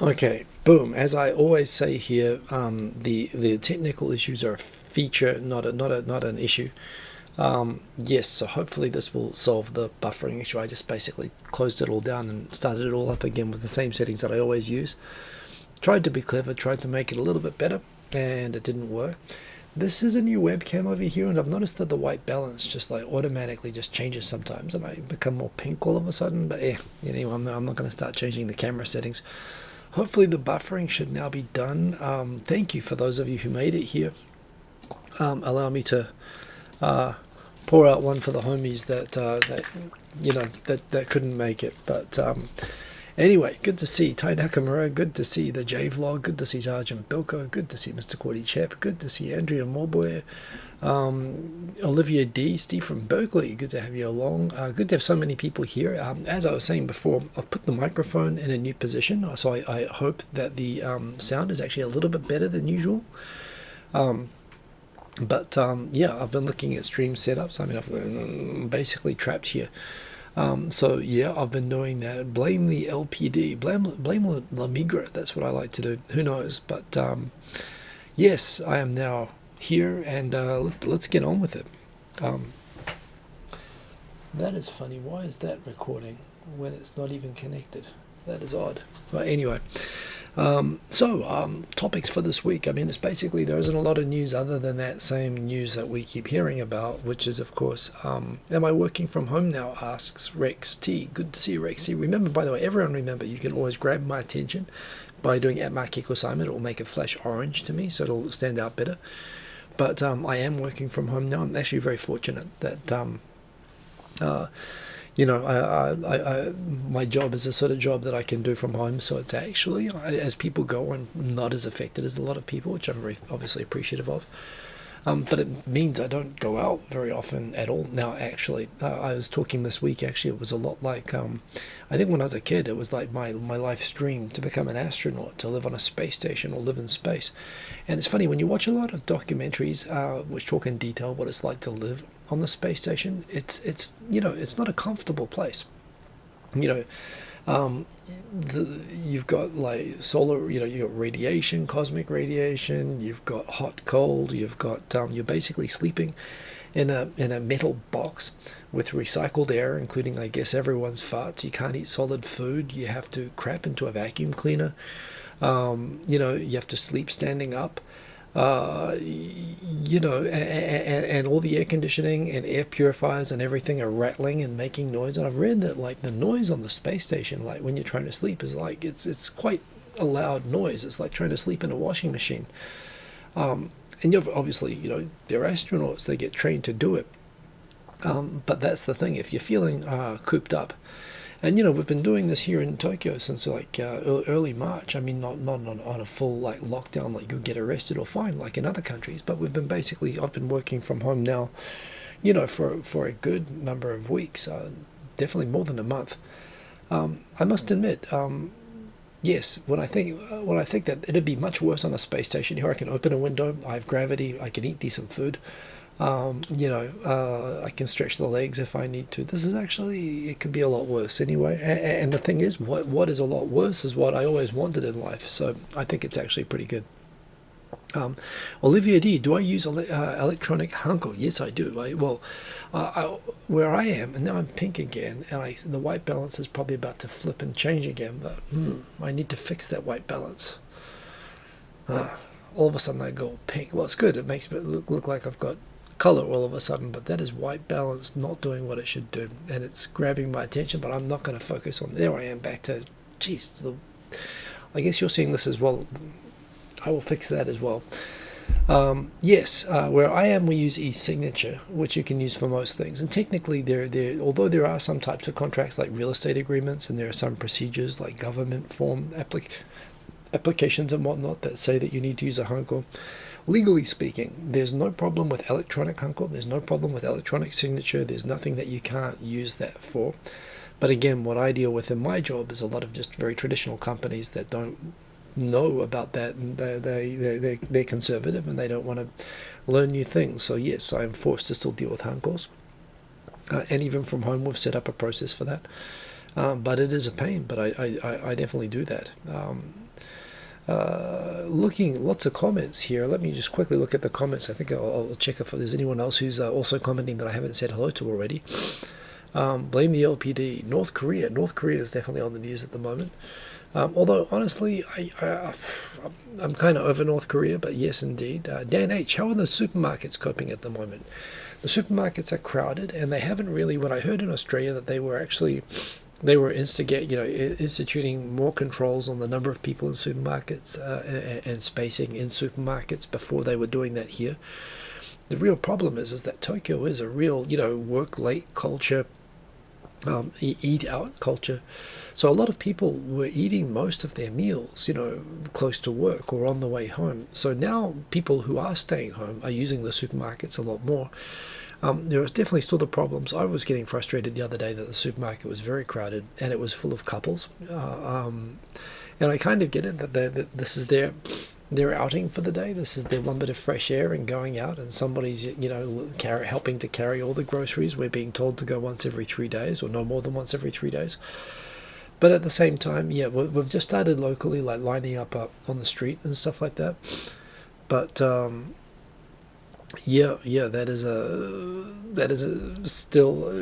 Okay, boom. As I always say here, the technical issues are a feature, not an issue. Yes, so hopefully this will solve the buffering issue. I just basically closed it all down and started it all up again with the same settings that I always use. Tried to be clever, tried to make it a little bit better, and it didn't work. This is a new webcam over here, and I've noticed that the white balance just like automatically just changes sometimes, and I become more pink all of a sudden. But yeah, anyway, I'm not going to start changing the camera settings. Hopefully the buffering should now be done. Thank you for those of you who made it here. Allow me to pour out one for the homies that that couldn't make it. But anyway, good to see Tai Nakamura, good to see the J Vlog, good to see Sergeant Bilko, good to see Mr. Cordy Chep, good to see Andrea Morboy, Olivia D, Steve from Berkeley, good to have you along. Good to have so many people here. As I was saying before, I've put the microphone in a new position, so I hope that the sound is actually a little bit better than usual. But yeah, I've been looking at stream setups. I mean, I'm basically trapped here. So yeah, I've been doing that. Blame the LPD, blame La Migra. That's what I like to do. Who knows? But yes, I am now here, and let's get on with it. That is funny. Why is that recording when it's not even connected? That is odd. But anyway, topics for this week. I mean, it's basically there isn't a lot of news other than that same news that we keep hearing about, which is, of course, am I working from home now? Asks Rex T. Good to see you, Rex T. Remember, by the way, everyone remember, you can always grab my attention by doing @Markeko Simon. It will make it flash orange to me, so it'll stand out better. But I am working from home now. I'm actually very fortunate that my job is a sort of job that I can do from home, so it's actually, as people go, I'm not as affected as a lot of people, which I'm very obviously appreciative of. But it means I don't go out very often at all now. Actually, I was talking this week. Actually, it was a lot like I think when I was a kid, it was like my life's dream to become an astronaut, to live on a space station or live in space. And it's funny when you watch a lot of documentaries which talk in detail what it's like to live on the space station. It's it's not a comfortable place. You've got like solar, you've got radiation, cosmic radiation, you've got hot, cold, you've got you're basically sleeping in a metal box with recycled air, including, I guess, everyone's farts. You can't eat solid food. You have to crap into a vacuum cleaner. You have to sleep standing up. And all the air conditioning and air purifiers and everything are rattling and making noise. And I've read that like the noise on the space station, like when you're trying to sleep, is like it's quite a loud noise. It's like trying to sleep in a washing machine. And you've obviously, they're astronauts, they get trained to do it. But that's the thing, if you're feeling cooped up, and we've been doing this here in Tokyo since like early March. I mean, not on a full like lockdown, like you'll get arrested or fined like in other countries. But I've been working from home now, for a good number of weeks, definitely more than a month. I must admit, yes, when I think that it'd be much worse on a space station. Here I can open a window, I have gravity, I can eat decent food. I can stretch the legs if I need to. This is actually, it could be a lot worse anyway. And the thing is, what is a lot worse is what I always wanted in life. So I think it's actually pretty good. Olivia D, do I use electronic hanko? Yes, I do. Where I am, and now I'm pink again, and the white balance is probably about to flip and change again, but I need to fix that white balance. All of a sudden I go pink. Well, it's good. It makes me look like I've got color all of a sudden, but that is white balance not doing what it should do, and it's grabbing my attention, but I'm not going to focus on. There I am, back to, I guess you're seeing this as well. I will fix that as well. Yes, where I am, we use e-signature, which you can use for most things, and technically although there are some types of contracts like real estate agreements, and there are some procedures like government form applications and whatnot that say that you need to use a hanko. Legally speaking, there's no problem with electronic hanko, there's no problem with electronic signature, there's nothing that you can't use that for. But again, what I deal with in my job is a lot of just very traditional companies that don't know about that, and they're conservative and they don't want to learn new things. So yes, I am forced to still deal with hankos. And even from home, we've set up a process for that. But it is a pain, but I definitely do that. Looking, lots of comments here. Let me just quickly look at the comments. I think I'll check if there's anyone else who's also commenting that I haven't said hello to already. Blame the LPD. North Korea. North Korea is definitely on the news at the moment. Although, honestly, I'm kind of over North Korea, but yes, indeed. Dan H., how are the supermarkets coping at the moment? The supermarkets are crowded, and they haven't really, when I heard in Australia that they were instituting more controls on the number of people in supermarkets and spacing in supermarkets before they were doing that here. The real problem is that Tokyo is a real, work late culture, eat out culture. So a lot of people were eating most of their meals, close to work or on the way home. So now people who are staying home are using the supermarkets a lot more. There are definitely still the problems. I was getting frustrated the other day that the supermarket was very crowded and it was full of couples. And I kind of get it that this is their outing for the day. This is their one bit of fresh air and going out, and somebody's helping to carry all the groceries. We're being told to go once every 3 days or no more than once every 3 days. But at the same time, we've just started locally, like lining up on the street and stuff like that. But that is still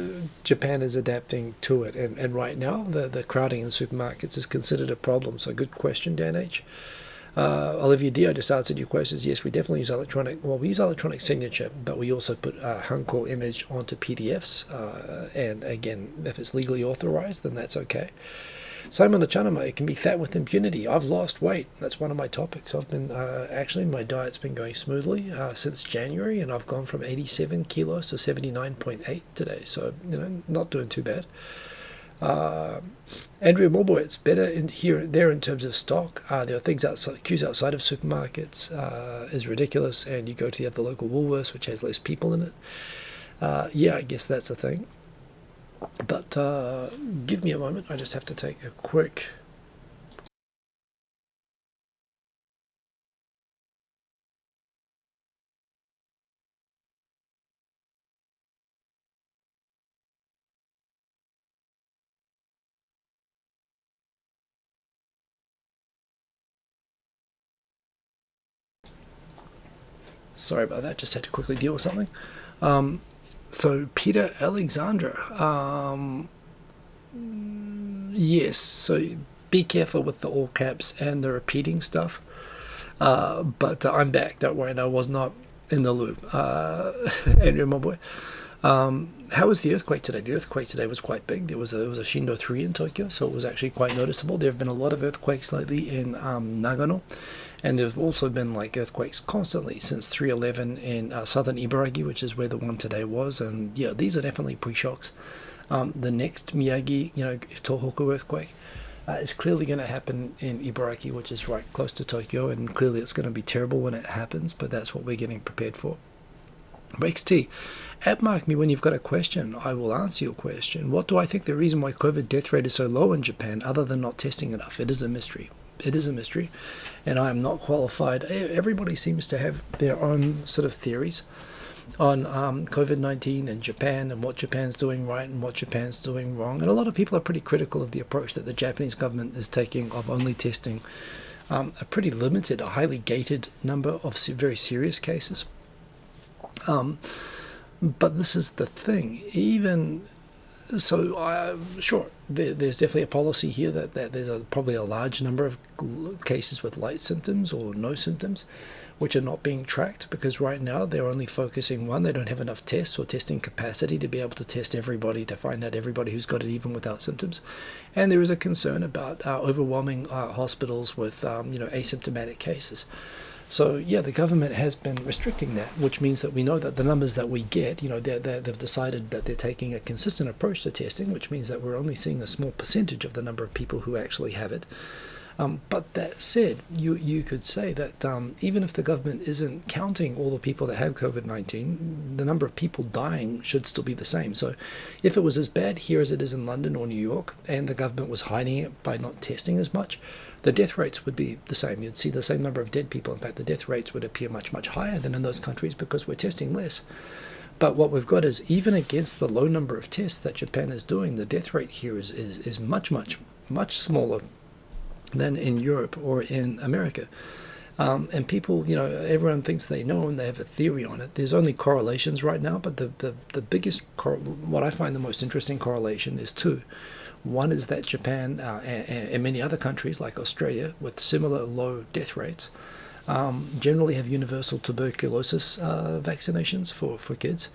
Japan is adapting to it, and right now the crowding in supermarkets is considered a problem. So good question, Dan H. Olivia D, I just answered your questions. Yes, we definitely use we use electronic signature, but we also put Hanko image onto PDFs, and again, if it's legally authorized, then that's okay. Simon Achanama, it can be fat with impunity. I've lost weight. That's one of my topics. I've been, actually, my diet's been going smoothly since January, and I've gone from 87 kilos to 79.8 today. So, not doing too bad. Andrea Morboy, it's better there in terms of stock. There are things queues outside of supermarkets is ridiculous, and you go to the local Woolworths, which has less people in it. I guess that's a thing. But give me a moment. I just have to take a quick... Sorry about that. Just had to quickly deal with something. So Peter Alexandra, yes. So be careful with the all caps and the repeating stuff. But I'm back. Don't worry. I was not in the loop. Andrew, my boy. How was the earthquake today? The earthquake today was quite big. There was a Shindo 3 in Tokyo, so it was actually quite noticeable. There have been a lot of earthquakes lately in Nagano, and there have also been earthquakes constantly since 3/11 in southern Ibaraki, which is where the one today was. And yeah, these are definitely pre-shocks. The next Miyagi, Tohoku earthquake is clearly going to happen in Ibaraki, which is right close to Tokyo, and clearly it's going to be terrible when it happens, but that's what we're getting prepared for. Breaks T. Mark me when you've got a question. I will answer your question. What do I think the reason why COVID death rate is so low in Japan, other than not testing enough? It is a mystery. It is a mystery, and I am not qualified. Everybody seems to have their own sort of theories on COVID-19 and Japan and what Japan's doing right and what Japan's doing wrong. And a lot of people are pretty critical of the approach that the Japanese government is taking of only testing a pretty limited, a highly gated number of very serious cases. But this is the thing. Even so, sure, there's definitely a policy here that there's probably a large number of cases with light symptoms or no symptoms, which are not being tracked, because right now they're only focusing, one, they don't have enough tests or testing capacity to be able to test everybody, to find out everybody who's got it even without symptoms. And there is a concern about overwhelming hospitals with asymptomatic cases. So yeah, the government has been restricting that, which means that we know that the numbers that we get, they've decided that they're taking a consistent approach to testing, which means that we're only seeing a small percentage of the number of people who actually have it. But that said, you could say that even if the government isn't counting all the people that have COVID-19, the number of people dying should still be the same. So if it was as bad here as it is in London or New York, and the government was hiding it by not testing as much, the death rates would be the same. You'd see the same number of dead people. In fact, the death rates would appear much, much higher than in those countries because we're testing less. But what we've got is, even against the low number of tests that Japan is doing, the death rate here is much, much, much smaller than in Europe or in America. And people, everyone thinks they know and they have a theory on it. There's only correlations right now, but the biggest, what I find the most interesting correlation is two. One is that Japan and many other countries like Australia with similar low death rates generally have universal tuberculosis vaccinations for kids.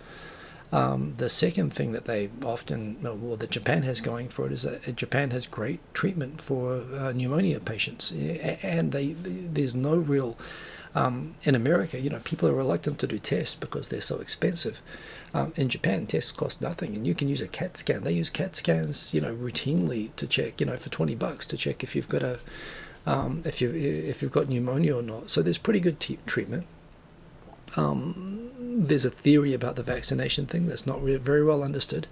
The second thing that they often, well, that Japan has going for it is that Japan has great treatment for pneumonia patients, and there's no real, in America, people are reluctant to do tests because they're so expensive. In Japan, tests cost nothing, and you can use a CAT scan. They use CAT scans, routinely to check, for $20 to check if you've got if you've got pneumonia or not. So there's pretty good treatment. There's a theory about the vaccination thing that's not very well understood,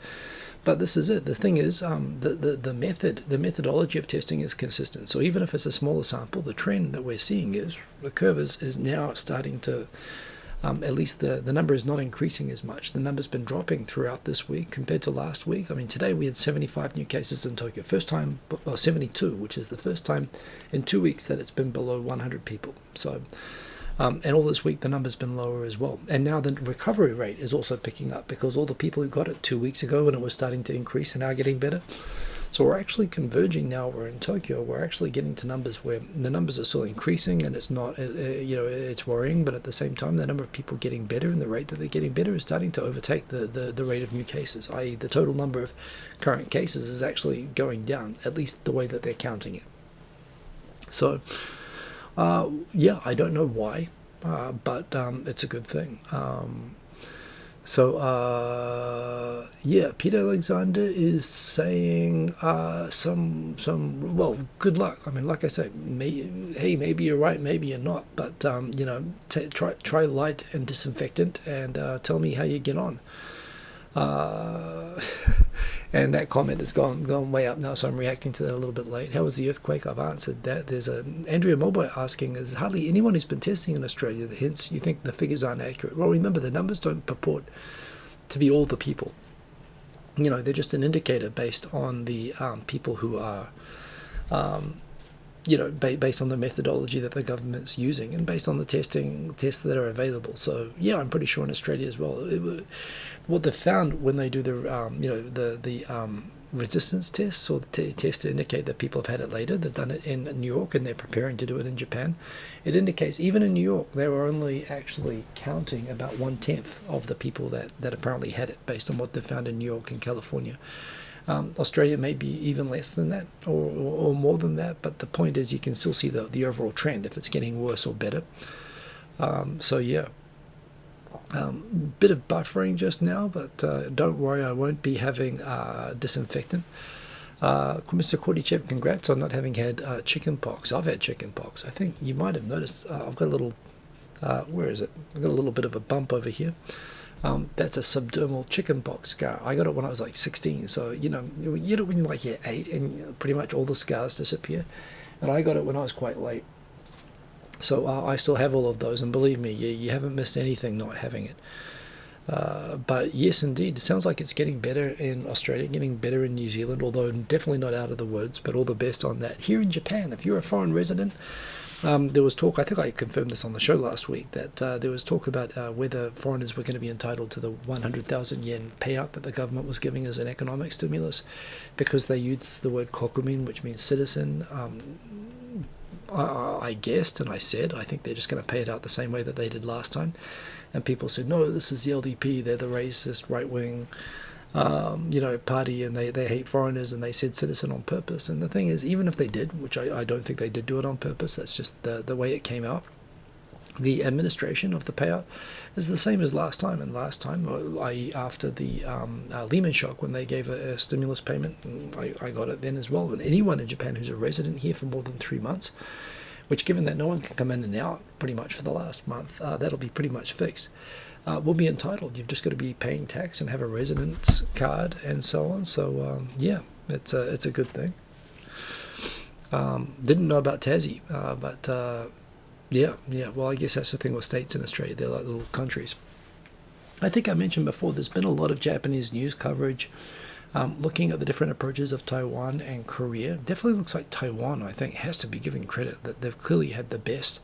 but this is it. The thing is, the methodology of testing is consistent. So even if it's a smaller sample, the trend that we're seeing is the curve is now starting to, at least the number is not increasing as much. The number's been dropping throughout this week compared to last week. I mean, today we had 75 new cases in Tokyo. First time, 72, which is the first time in 2 weeks that it's been below 100 people. So. And all this week the number's been lower as well. And now the recovery rate is also picking up because all the people who got it 2 weeks ago when it was starting to increase are now getting better. So we're actually converging now. We're in Tokyo. We're actually getting to numbers where the numbers are still increasing, and it's not, it's worrying. But at the same time, the number of people getting better and the rate that they're getting better is starting to overtake the rate of new cases, i.e. the total number of current cases is actually going down, at least the way that they're counting it. So... I don't know why, but it's a good thing. Peter Alexander is saying well, good luck. I mean, like I say, maybe you're right, maybe you're not, but try light and disinfectant and tell me how you get on. And that comment has gone way up now, so I'm reacting to that a little bit late. How was the earthquake? I've answered that. There's Andrea Mulboy asking, there's hardly anyone who's been testing in Australia, hence you think the figures aren't accurate. Well, remember, the numbers don't purport to be all the people. They're just an indicator based on the people who are, based on the methodology that the government's using and based on the tests that are available. So, yeah, I'm pretty sure in Australia as well. What they've found when they do the resistance tests or the tests to indicate that people have had it later, they've done it in New York and they're preparing to do it in Japan. It indicates even in New York they were only actually counting about 1/10 of the people that apparently had it based on what they found in New York and California. Australia may be even less than that or more than that, but the point is you can still see the overall trend if it's getting worse or better. Bit of buffering just now, but don't worry, I won't be having disinfectant. Mr. Kordychev, congrats on not having had chicken pox. I've had chicken pox. I think you might have noticed I've got a little, where is it? I've got a little bit of a bump over here. That's a subdermal chickenpox scar. I got it when I was like 16, so you know when you're like you're 8 and pretty much all the scars disappear, and I got it when I was quite late. So I still have all of those, and believe me, you haven't missed anything not having it. But yes, indeed, it sounds like it's getting better in Australia, getting better in New Zealand, although definitely not out of the woods, but all the best on that. Here in Japan, if you're a foreign resident, there was talk, I think I confirmed this on the show last week, that there was talk about whether foreigners were going to be entitled to the 100,000 yen payout that the government was giving as an economic stimulus, because they used the word kokumin, which means citizen. I guessed and I said, I think they're just going to pay it out the same way that they did last time. And people said, no, this is the LDP, they're the racist, right-wing party, and they hate foreigners, and they said citizen on purpose. And the thing is, even if they did, which I don't think they did do it on purpose, that's just the way it came out, the administration of the payout is the same as last time. And last time, i.e. after the Lehman shock, when they gave a stimulus payment, I got it then as well. And anyone in Japan who's a resident here for more than 3 months, which given that no one can come in and out pretty much for the last month, that'll be pretty much fixed, will be entitled. You've just got to be paying tax and have a residence card and so on. So yeah, it's a good thing. Didn't know about Tassie, but yeah. Well, I guess that's the thing with states in Australia. They're like little countries. I think I mentioned before, there's been a lot of Japanese news coverage looking at the different approaches of Taiwan and Korea. Definitely looks like Taiwan, I think, has to be given credit that they've clearly had the best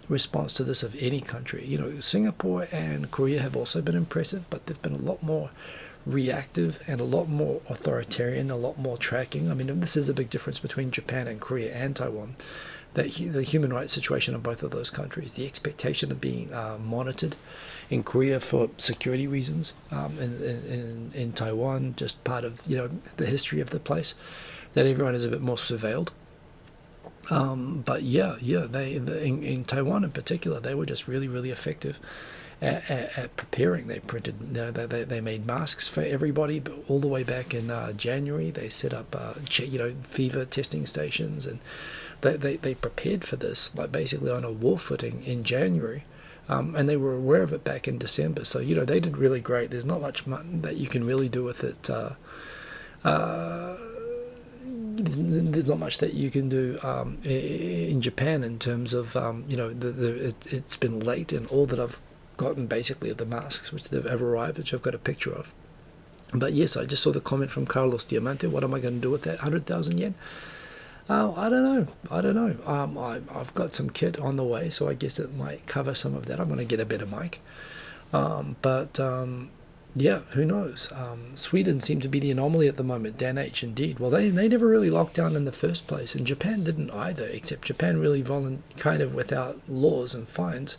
response to this of any country. You know, Singapore and Korea have also been impressive, but they've been a lot more reactive and a lot more authoritarian, a lot more tracking. I mean, this is a big difference between Japan and Korea and Taiwan. That the human rights situation in both of those countries, the expectation of being monitored in Korea for security reasons, in Taiwan, just part of the history of the place, that everyone is a bit more surveilled. But in Taiwan in particular, they were just really, really effective at preparing. They printed, they made masks for everybody, but all the way back in January, they set up, fever testing stations, and they prepared for this, like basically on a war footing in January. And they were aware of it back in December. So, they did really great. There's not much that you can really do with it. There's not much that you can do in Japan in terms of, it's been late, and all that I've gotten basically are the masks which have arrived, which I've got a picture of. But yes, I just saw the comment from Carlos Diamante. What am I going to do with that 100,000 yen? I don't know. I've got some kit on the way, so I guess it might cover some of that. I'm going to get a better mic. Yeah, who knows? Sweden seemed to be the anomaly at the moment. Dan H, indeed. Well, they never really locked down in the first place, and Japan didn't either, except Japan really kind of without laws and fines,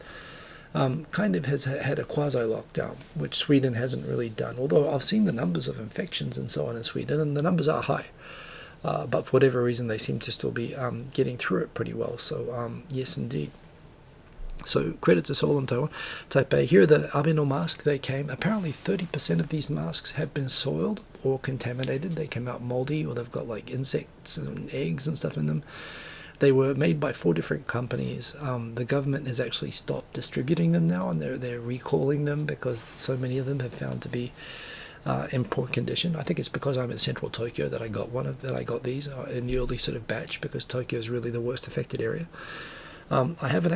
kind of has had a quasi-lockdown, which Sweden hasn't really done. Although I've seen the numbers of infections and so on in Sweden, and the numbers are high. But for whatever reason, they seem to still be getting through it pretty well. So, yes, indeed. So, credit to Seoul and Taiwan. Type A, here are the Abeno masks. They came. Apparently, 30% of these masks have been soiled or contaminated. They came out moldy, or they've got like insects and eggs and stuff in them. They were made by 4 different companies. The government has actually stopped distributing them now, and they're recalling them because so many of them have found to be in poor condition. I think it's because I'm in central Tokyo that I got these in the early sort of batch, because Tokyo is really the worst affected area. I haven't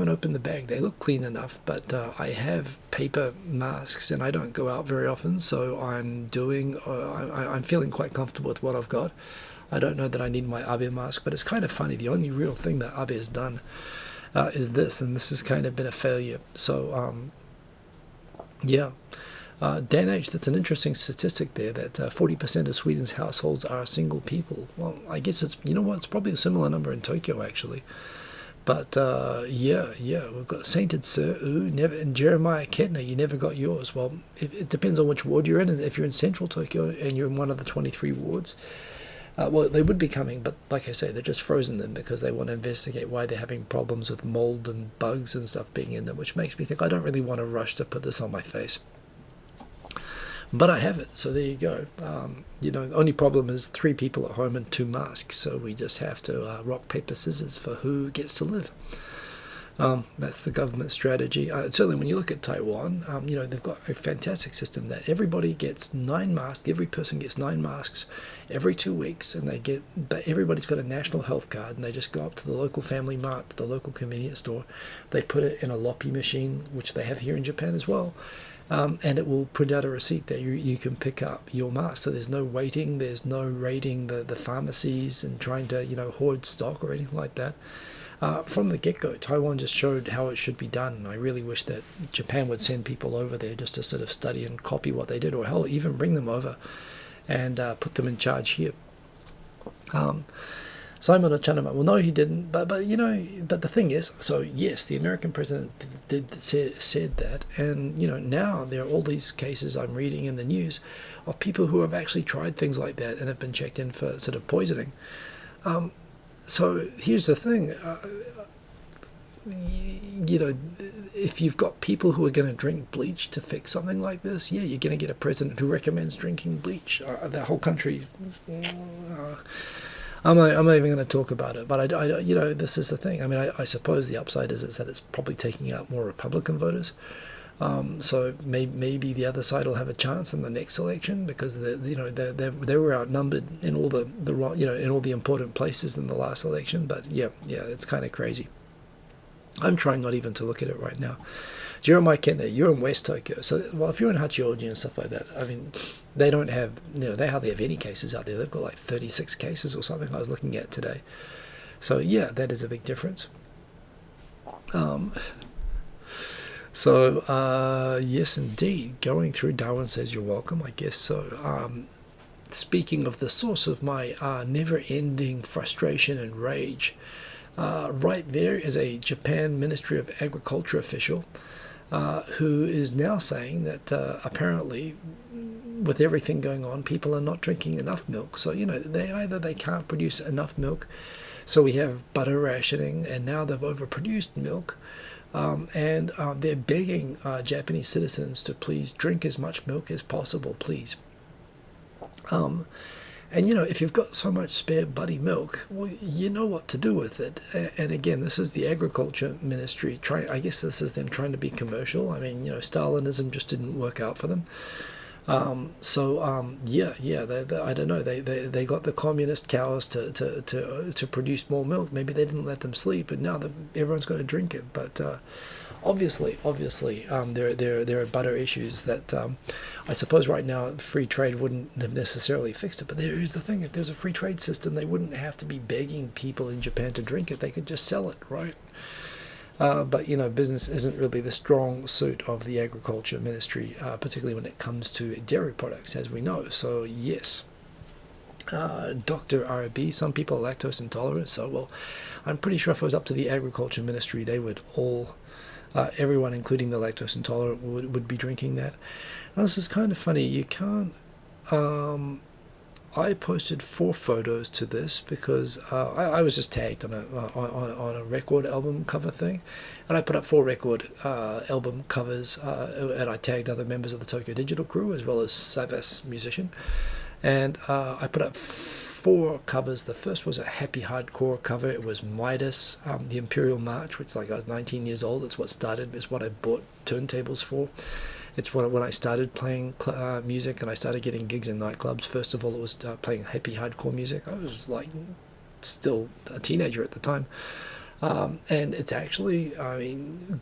opened the bag. They look clean enough, but I have paper masks, and I don't go out very often, so I'm feeling quite comfortable with what I've got. I don't know that I need my Abe mask, but it's kind of funny. The only real thing that Abe has done is this, and this has kind of been a failure. So, yeah. Dan H, that's an interesting statistic there, that 40% of Sweden's households are single people. Well, I guess it's probably a similar number in Tokyo, actually. But, yeah, we've got Sainted Sir, and Jeremiah Kettner, you never got yours. Well, it depends on which ward you're in, and if you're in central Tokyo and you're in one of the 23 wards, well, they would be coming, but like I say, they're just frozen them because they want to investigate why they're having problems with mold and bugs and stuff being in them, which makes me think I don't really want to rush to put this on my face. But I have it, so there you go. The only problem is 3 people at home and 2 masks, so we just have to rock, paper, scissors for who gets to live. That's the government strategy. Certainly when you look at Taiwan, they've got a fantastic system that everybody gets 9 masks, every person gets 9 masks every 2 weeks, and everybody's got a national health card, and they just go up to the local family mart, to the local convenience store, they put it in a loppy machine, which they have here in Japan as well, and it will print out a receipt that you can pick up your mask. So there's no waiting, there's no raiding the pharmacies and trying to hoard stock or anything like that. From the get-go, Taiwan just showed how it should be done, and I really wish that Japan would send people over there just to sort of study and copy what they did, or hell, even bring them over and put them in charge here. Simon Ochanama, well, no, he didn't, but the thing is, so yes, the American president said that, and now there are all these cases I'm reading in the news of people who have actually tried things like that and have been checked in for sort of poisoning. So here's the thing, if you've got people who are going to drink bleach to fix something like this, yeah, you're going to get a president who recommends drinking bleach. The whole country, I'm not even going to talk about it, but I this is the thing. I mean, I suppose the upside is that it's probably taking out more Republican voters. So maybe the other side will have a chance in the next election, because they were outnumbered in all in all the important places in the last election. But yeah, it's kind of crazy. I'm trying not even to look at it right now. Jeremiah Kent, you're in West Tokyo. So, well, if you're in Hachioji and stuff like that, I mean, they don't have, they hardly have any cases out there. They've got like 36 cases or something I was looking at today. So, yeah, that is a big difference. Yes, indeed. Going through, Darwin says you're welcome. I guess so. Speaking of the source of my never-ending frustration and rage, right there is a Japan Ministry of Agriculture official who is now saying that apparently, with everything going on, people are not drinking enough milk. So, they can't produce enough milk, so we have butter rationing, and now they've overproduced milk. And they're begging Japanese citizens to please drink as much milk as possible, please. And if you've got so much spare buddy milk, well, you know what to do with it. And again, this is the Agriculture Ministry I guess this is them trying to be commercial. I mean, Stalinism just didn't work out for them. I don't know. They got the communist cows to produce more milk. Maybe they didn't let them sleep, and now everyone's got to drink it. But obviously, there are butter issues that I suppose right now free trade wouldn't have necessarily fixed it. But here's the thing: if there's a free trade system, they wouldn't have to be begging people in Japan to drink it. They could just sell it, right? But business isn't really the strong suit of the Agriculture Ministry, particularly when it comes to dairy products, as we know. So yes, Dr. RB, some people are lactose intolerant. So well, I'm pretty sure if it was up to the Agriculture Ministry, they would all, everyone, including the lactose intolerant, would be drinking that. Now, this is kind of funny. You can't. I posted 4 photos to this because I was just tagged on a record album cover thing, and I put up 4 record album covers, and I tagged other members of the Tokyo Digital crew as well as Savas musician, and I put up 4 covers. The first was a happy hardcore cover. It was Midas, the Imperial March, which, like, I was 19 years old. It's what I bought turntables for. It's when I started playing music and I started getting gigs in nightclubs. First of all, it was playing happy hardcore music. I was like still a teenager at the time. And it's actually, I mean,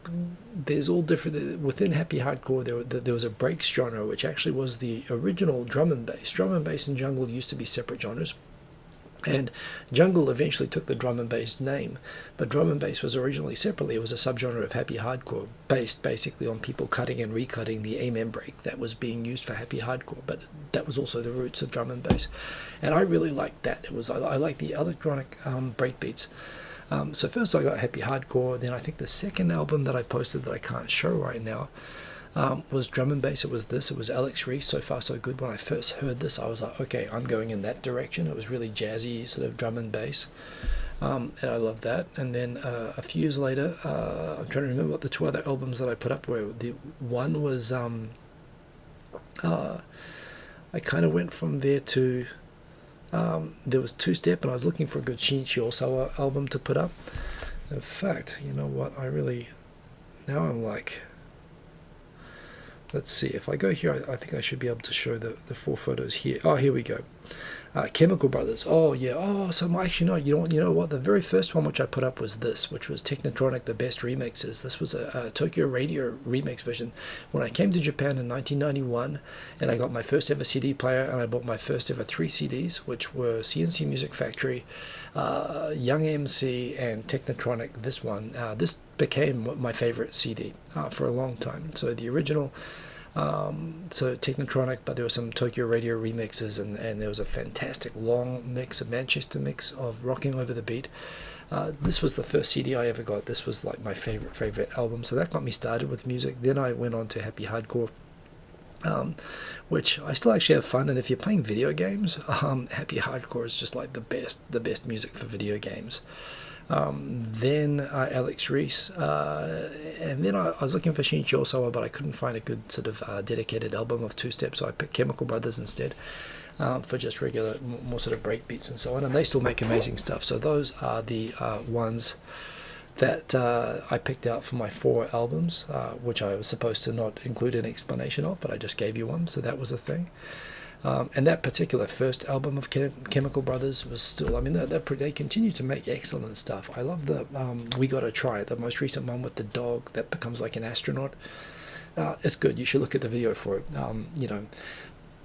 there's all different. Within happy hardcore, there was a breaks genre, which actually was the original drum and bass. Drum and bass and jungle used to be separate genres. And jungle eventually took the drum and bass name, but drum and bass was originally separately. It was a subgenre of happy hardcore, based basically on people cutting and recutting the amen break that was being used for happy hardcore. But that was also the roots of drum and bass, and I really liked that. I like the electronic break beats. So first I got happy hardcore. Then I think the second album that I posted that I can't show right now was drum and bass. It was Alex Reese, So Far So Good. When I first heard this, I was like, okay, I'm going in that direction. It was really jazzy, sort of drum and bass, and I love that. And then a few years later, I'm trying to remember what the 2 other albums that I put up were. The one was I kind of went from there to there was Two Step, and I was looking for a good Shinichi Osawa album to put up. In fact, you know what, now I'm like, let's see, if I go here, I think I should be able to show the 4 photos here. Oh, here we go. Chemical Brothers. Oh, yeah. Oh, so actually, no, you know what? The very first one which I put up was this, which was Technotronic, the best remixes. This was a Tokyo Radio remix version. When I came to Japan in 1991, and I got my first ever CD player, and I bought my first ever 3 CDs, which were CNC Music Factory, Young MC, and Technotronic, this one. This became my favorite CD for a long time. So the original... so Technotronic, but there were some Tokyo Radio remixes, and there was a fantastic long mix, a Manchester mix of Rocking Over the Beat. This was the first CD I ever got. This was like my favorite album, so that got me started with music. Then I went on to Happy Hardcore, which I still actually have fun. And if you're playing video games, Happy Hardcore is just like the best music for video games. Then Alex Reese, and then I was looking for Shinichi Osawa, but I couldn't find a good sort of dedicated album of 2 Step, so I picked Chemical Brothers instead, for just regular, more sort of break beats and so on, and they still make amazing stuff. So those are the ones that I picked out for my 4 albums, which I was supposed to not include an explanation of, but I just gave you one, so that was a thing. And that particular first album of Chemical Brothers was still, I mean, they continue to make excellent stuff. I love the We Gotta Try, the most recent one with the dog that becomes like an astronaut. It's good. You should look at the video for it.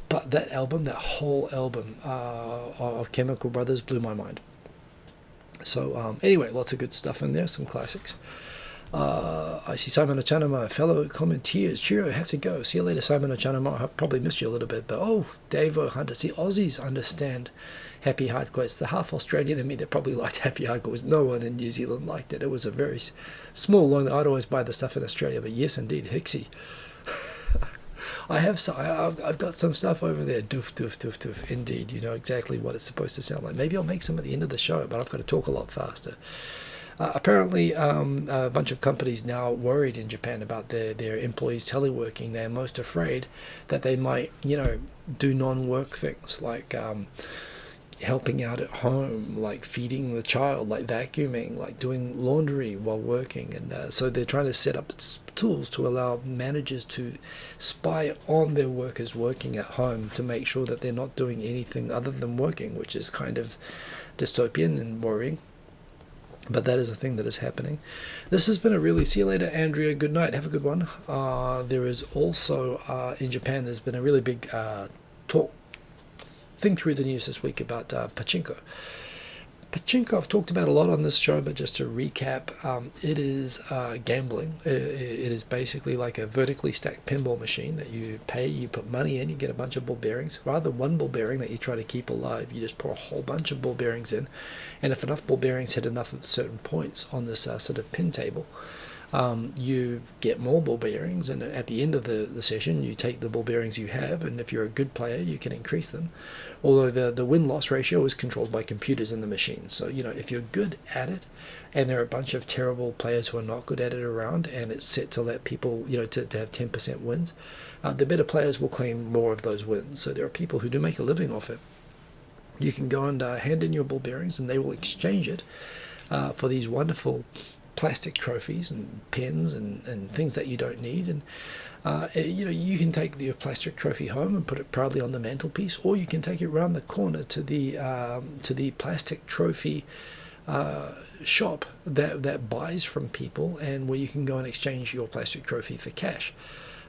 But that album, that whole album of Chemical Brothers blew my mind. So anyway, lots of good stuff in there, some classics. I see Simon Ochanama, fellow commentators. Cheerio, have to go. See you later, Simon Ochanama. I probably missed you a little bit, but Dave O'Hunter. See, Aussies understand Happy Hardcore. It's the half Australian in me that probably liked Happy Hardcore. No one in New Zealand liked it. It was a very small line. I'd always buy the stuff in Australia, but yes, indeed, Hixie. I've got some stuff over there. Doof, doof, doof, doof. Indeed, you know exactly what it's supposed to sound like. Maybe I'll make some at the end of the show, but I've got to talk a lot faster. Apparently, a bunch of companies now worried in Japan about their employees teleworking. They're most afraid that they might, do non-work things like helping out at home, like feeding the child, like vacuuming, like doing laundry while working. And so they're trying to set up tools to allow managers to spy on their workers working at home to make sure that they're not doing anything other than working, which is kind of dystopian and worrying. But that is a thing that is happening. This has been a really... See you later, Andrea. Good night. Have a good one. There is also, in Japan, there's been a really big thing through the news this week about Pachinko. Pachinko, I've talked about a lot on this show, but just to recap, it is gambling. It is basically like a vertically stacked pinball machine that you pay, you put money in, you get a bunch of ball bearings. Rather than one ball bearing that you try to keep alive, you just pour a whole bunch of ball bearings in. And if enough ball bearings hit enough of certain points on this sort of pin table, you get more ball bearings, and at the end of the session you take the ball bearings you have, and if you're a good player you can increase them, although the win-loss ratio is controlled by computers in the machine. So if you're good at it and there are a bunch of terrible players who are not good at it around, and it's set to let people to have 10% wins, the better players will claim more of those wins. So there are people who do make a living off it. You can go and hand in your ball bearings and they will exchange it for these wonderful plastic trophies and pens and things that you don't need. And you can take your plastic trophy home and put it proudly on the mantelpiece, or you can take it around the corner to the plastic trophy shop that buys from people, and where you can go and exchange your plastic trophy for cash.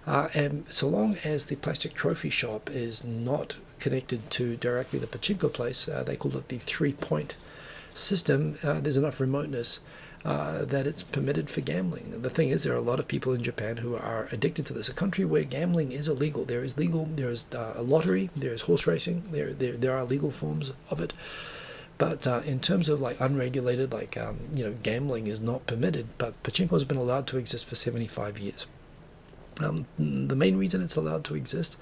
And so long as the plastic trophy shop is not connected to directly the pachinko place, they call it the 3-point system, there's enough remoteness that it's permitted for gambling. The thing is, there are a lot of people in Japan who are addicted to this. A country where gambling is illegal. There is a lottery, there is horse racing, there are legal forms of it. But in terms of like unregulated, gambling is not permitted. But pachinko has been allowed to exist for 75 years. The main reason it's allowed to exist,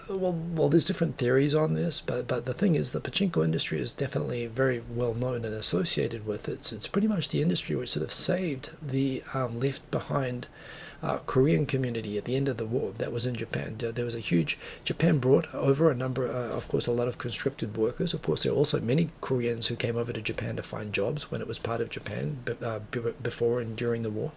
well, there's different theories on this, but the thing is, the pachinko industry is definitely very well known and associated with it. It's pretty much the industry which sort of saved the left behind Korean community at the end of the war that was in Japan. There was a huge... Japan brought over a number, of course, a lot of conscripted workers. Of course, there are also many Koreans who came over to Japan to find jobs when it was part of Japan, before and during the war.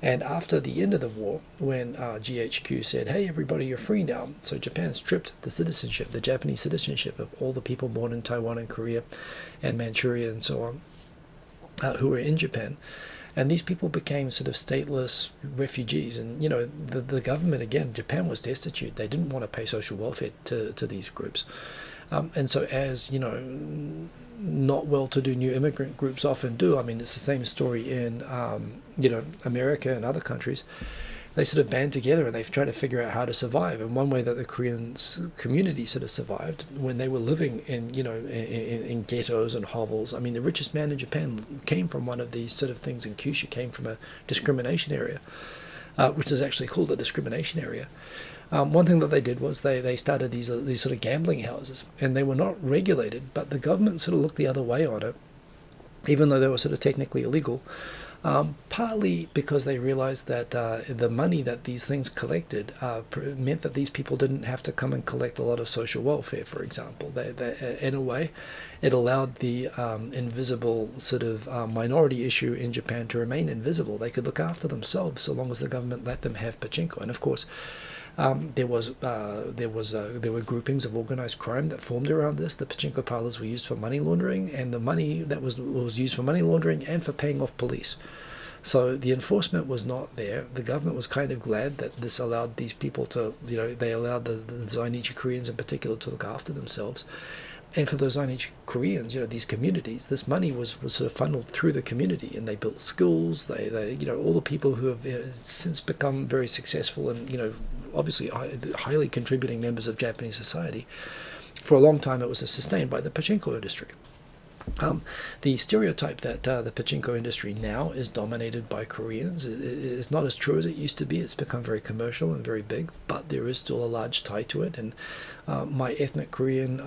And after the end of the war, when GHQ said, hey, everybody, you're free now. So Japan stripped the citizenship, the Japanese citizenship, of all the people born in Taiwan and Korea and Manchuria and so on, who were in Japan. And these people became sort of stateless refugees. And, the government, again, Japan was destitute. They didn't want to pay social welfare to these groups. And so as, not well-to-do new immigrant groups often do. I mean, it's the same story in, America and other countries. They sort of band together and they've tried to figure out how to survive. And one way that the Korean community sort of survived, when they were living in ghettos and hovels. I mean, the richest man in Japan came from one of these sort of things, and Kyushu came from a discrimination area, which is actually called a discrimination area. One thing that they did was they started these sort of gambling houses, and they were not regulated, but the government sort of looked the other way on it, even though they were sort of technically illegal, partly because they realized that the money that these things collected meant that these people didn't have to come and collect a lot of social welfare, for example. They, in a way, it allowed the invisible sort of minority issue in Japan to remain invisible. They could look after themselves so long as the government let them have pachinko. And of course, There were groupings of organized crime that formed around this. The pachinko parlors were used for money laundering, and the money that was used for money laundering and for paying off police. So the enforcement was not there. The government was kind of glad that this allowed these people to, they allowed the Zainichi Koreans in particular to look after themselves. And for those Zainichi Koreans, these communities, this money was sort of funneled through the community, and they built schools. They all the people who have since become very successful and, obviously highly contributing members of Japanese society. For a long time, it was sustained by the pachinko industry. The stereotype that the pachinko industry now is dominated by Koreans is not as true as it used to be. It's become very commercial and very big, but there is still a large tie to it. And my ethnic Korean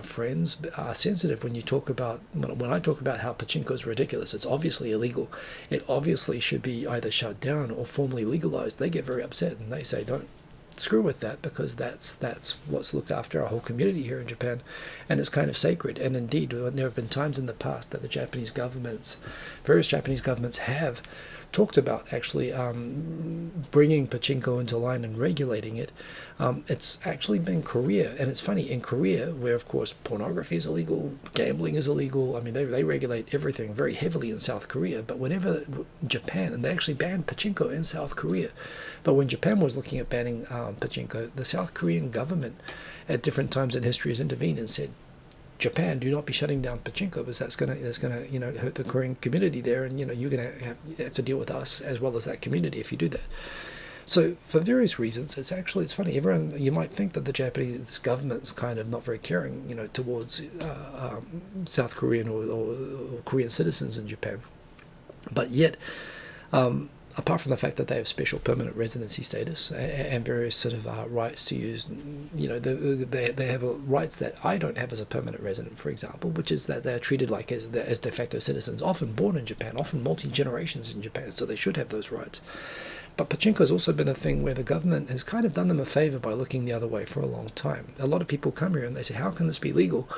friends are sensitive when I talk about how pachinko is ridiculous. It's obviously illegal. It obviously should be either shut down or formally legalized. They get very upset and they say, don't screw with that, because that's what's looked after our whole community here in Japan, and it's kind of sacred. And indeed, there have been times in the past that various Japanese governments have talked about actually bringing pachinko into line and regulating it. It's actually been Korea, and it's funny, in Korea, where of course pornography is illegal, gambling is illegal. I mean, they regulate everything very heavily in South Korea, but whenever Japan, and they actually banned pachinko in South Korea, but when Japan was looking at banning pachinko, the South Korean government at different times in history has intervened and said, Japan, do not be shutting down pachinko, because that's gonna hurt the Korean community there, and you're gonna have to deal with us as well as that community if you do that. So for various reasons, it's funny. Everyone, you might think that the Japanese government's kind of not very caring, towards South Korean or Korean citizens in Japan, but yet. Apart from the fact that they have special permanent residency status and various sort of rights to use, they have rights that I don't have as a permanent resident, for example, which is that they're treated like as de facto citizens, often born in Japan, often multi-generations in Japan, so they should have those rights. But pachinko has also been a thing where the government has kind of done them a favor by looking the other way for a long time. A lot of people come here and they say, how can this be legal?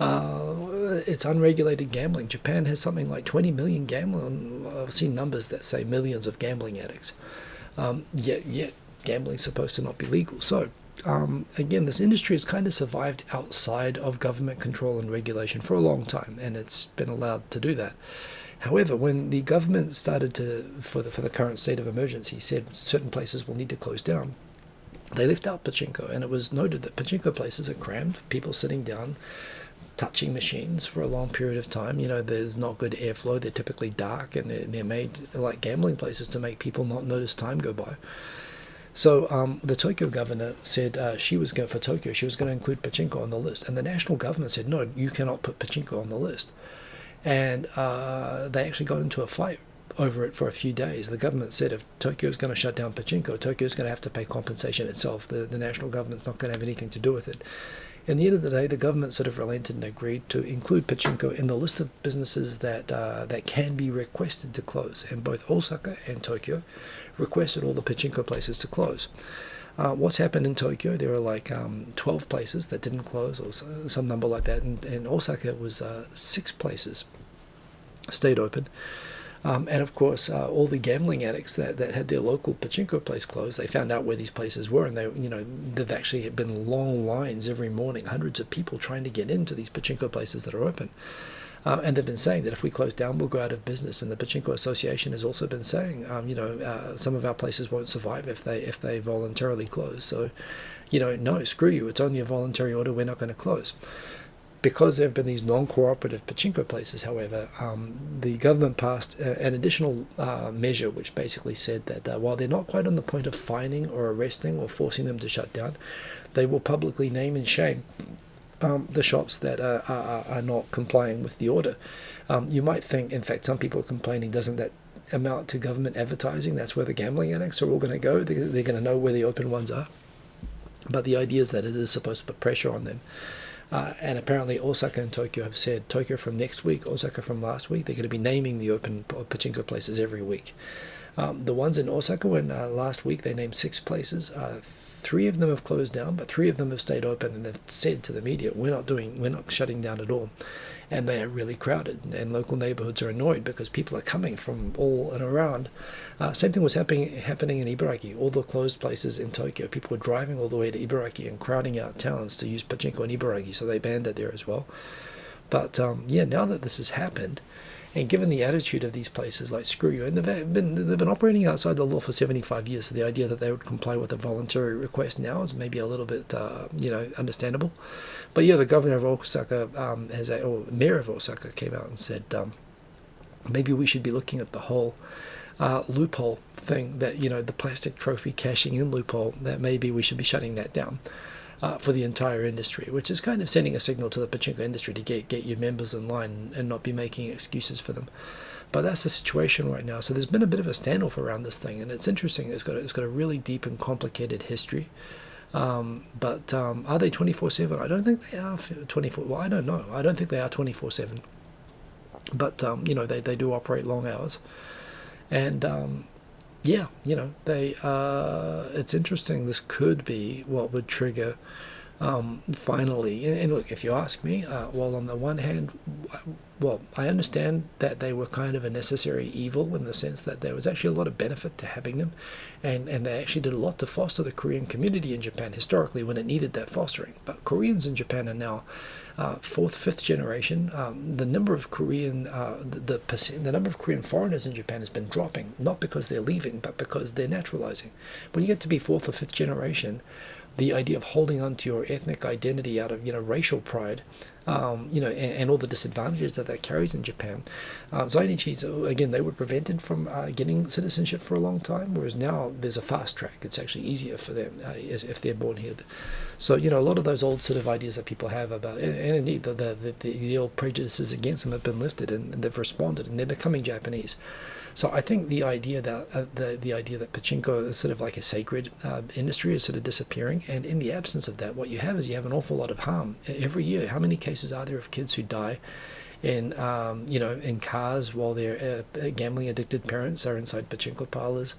It's unregulated gambling. Japan has something like 20 million gambling. I've seen numbers that say millions of gambling addicts. Yet gambling's supposed to not be legal. So again, this industry has kind of survived outside of government control and regulation for a long time, and it's been allowed to do that. However, when the government started for the current state of emergency, said certain places will need to close down, they left out pachinko, and it was noted that pachinko places are crammed, people sitting down, touching machines for a long period of time. There's not good airflow. They're typically dark, and they're made like gambling places to make people not notice time go by. So the Tokyo governor said she was going to include pachinko on the list, and the national government said, no, you cannot put pachinko on the list. And they actually got into a fight over it for a few days. The government said if Tokyo is going to shut down pachinko, Tokyo is going to have to pay compensation itself. The national government's not going to have anything to do with it. In the end of the day, the government sort of relented and agreed to include pachinko in the list of businesses that can be requested to close. And both Osaka and Tokyo requested all the pachinko places to close. What's happened in Tokyo, there are like 12 places that didn't close, or some number like that. And in Osaka, it was 6 places stayed open. And of course, all the gambling addicts that had their local pachinko place closed, they found out where these places were, and they've actually been long lines every morning, hundreds of people trying to get into these pachinko places that are open. And they've been saying that if we close down, we'll go out of business. And the Pachinko Association has also been saying, some of our places won't survive if they voluntarily close. So, no, screw you. It's only a voluntary order. We're not going to close. Because there have been these non-cooperative pachinko places, however, the government passed an additional measure which basically said that while they're not quite on the point of fining or arresting or forcing them to shut down, they will publicly name and shame the shops that are not complying with the order. You might think, in fact, some people are complaining, doesn't that amount to government advertising? That's where the gambling addicts are all going to go. They're going to know where the open ones are. But the idea is that it is supposed to put pressure on them. And apparently Osaka and Tokyo have said, Tokyo from next week, Osaka from last week, they're going to be naming the open pachinko places every week. The ones in Osaka, last week they named 6 places. 3 of them have closed down, but 3 of them have stayed open, and they've said to the media, we're not shutting down at all. And they are really crowded, and local neighborhoods are annoyed because people are coming from all and around. Same thing was happening in Ibaraki. All the closed places in Tokyo, people were driving all the way to Ibaraki and crowding out towns to use pachinko in Ibaraki, so they banned it there as well. But yeah, now that this has happened, and given the attitude of these places, like screw you, and they've been operating outside the law for 75 years, so the idea that they would comply with a voluntary request now is maybe a little bit, understandable. But yeah, the governor of Osaka, or mayor of Osaka, came out and said, maybe we should be looking at the whole loophole thing, that, the plastic trophy cashing in loophole, that maybe we should be shutting that down. For the entire industry, which is kind of sending a signal to the pachinko industry to get your members in line and not be making excuses for them. But that's the situation right now. So there's been a bit of a standoff around this thing, and it's interesting. It's got a really deep and complicated history. But are they 24/7? I don't think they are 24. Well, I don't know. I don't think they are 24/7. But they do operate long hours, and yeah, they. It's interesting. This could be what would trigger, finally. And look, if you ask me, well, on the one hand, well, I understand that they were kind of a necessary evil in the sense that there was actually a lot of benefit to having them, and they actually did a lot to foster the Korean community in Japan historically when it needed that fostering. But Koreans in Japan are now fourth, fifth generation. The number of Korean, the number of Korean foreigners in Japan has been dropping, not because they're leaving, but because they're naturalizing. When you get to be fourth or fifth generation, the idea of holding on to your ethnic identity out of racial pride, and all the disadvantages that carries in Japan. Zainichis, again, they were prevented from getting citizenship for a long time, whereas now there's a fast track. It's actually easier for them if they're born here. So a lot of those old sort of ideas that people have about, and indeed the old prejudices against them have been lifted, and they've responded, and they're becoming Japanese. So I think the idea that pachinko is sort of like a sacred industry is sort of disappearing, and in the absence of that, what you have is you have an awful lot of harm every year. How many cases are there of kids who die in cars while their gambling addicted parents are inside pachinko parlors?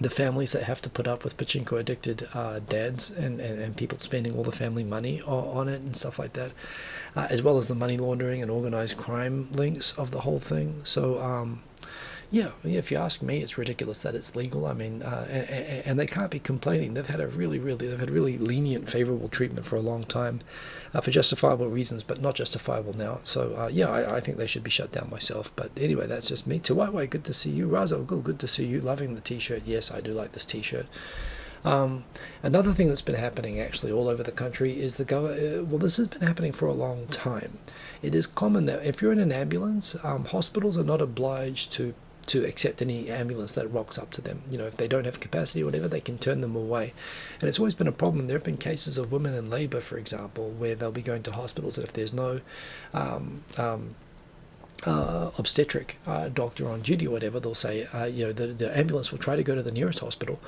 The families that have to put up with pachinko addicted dads and people spending all the family money on it and stuff like that, as well as the money laundering and organized crime links of the whole thing. So yeah, if you ask me, it's ridiculous that it's legal. I mean, and they can't be complaining. They've had really lenient, favorable treatment for a long time, for justifiable reasons, but not justifiable now. So yeah, I think they should be shut down myself. But anyway, that's just me. Tawaiwai, good to see you. Razo, good to see you. Loving the t-shirt. Yes, I do like this t-shirt. Another thing that's been happening actually all over the country is well, this has been happening for a long time. It is common that if you're in an ambulance, hospitals are not obliged to accept any ambulance that rocks up to them. If they don't have capacity or whatever, they can turn them away. And it's always been a problem. There have been cases of women in labor, for example, where they'll be going to hospitals, and if there's no obstetric doctor on duty or whatever, they'll say, the ambulance will try to go to the nearest hospital,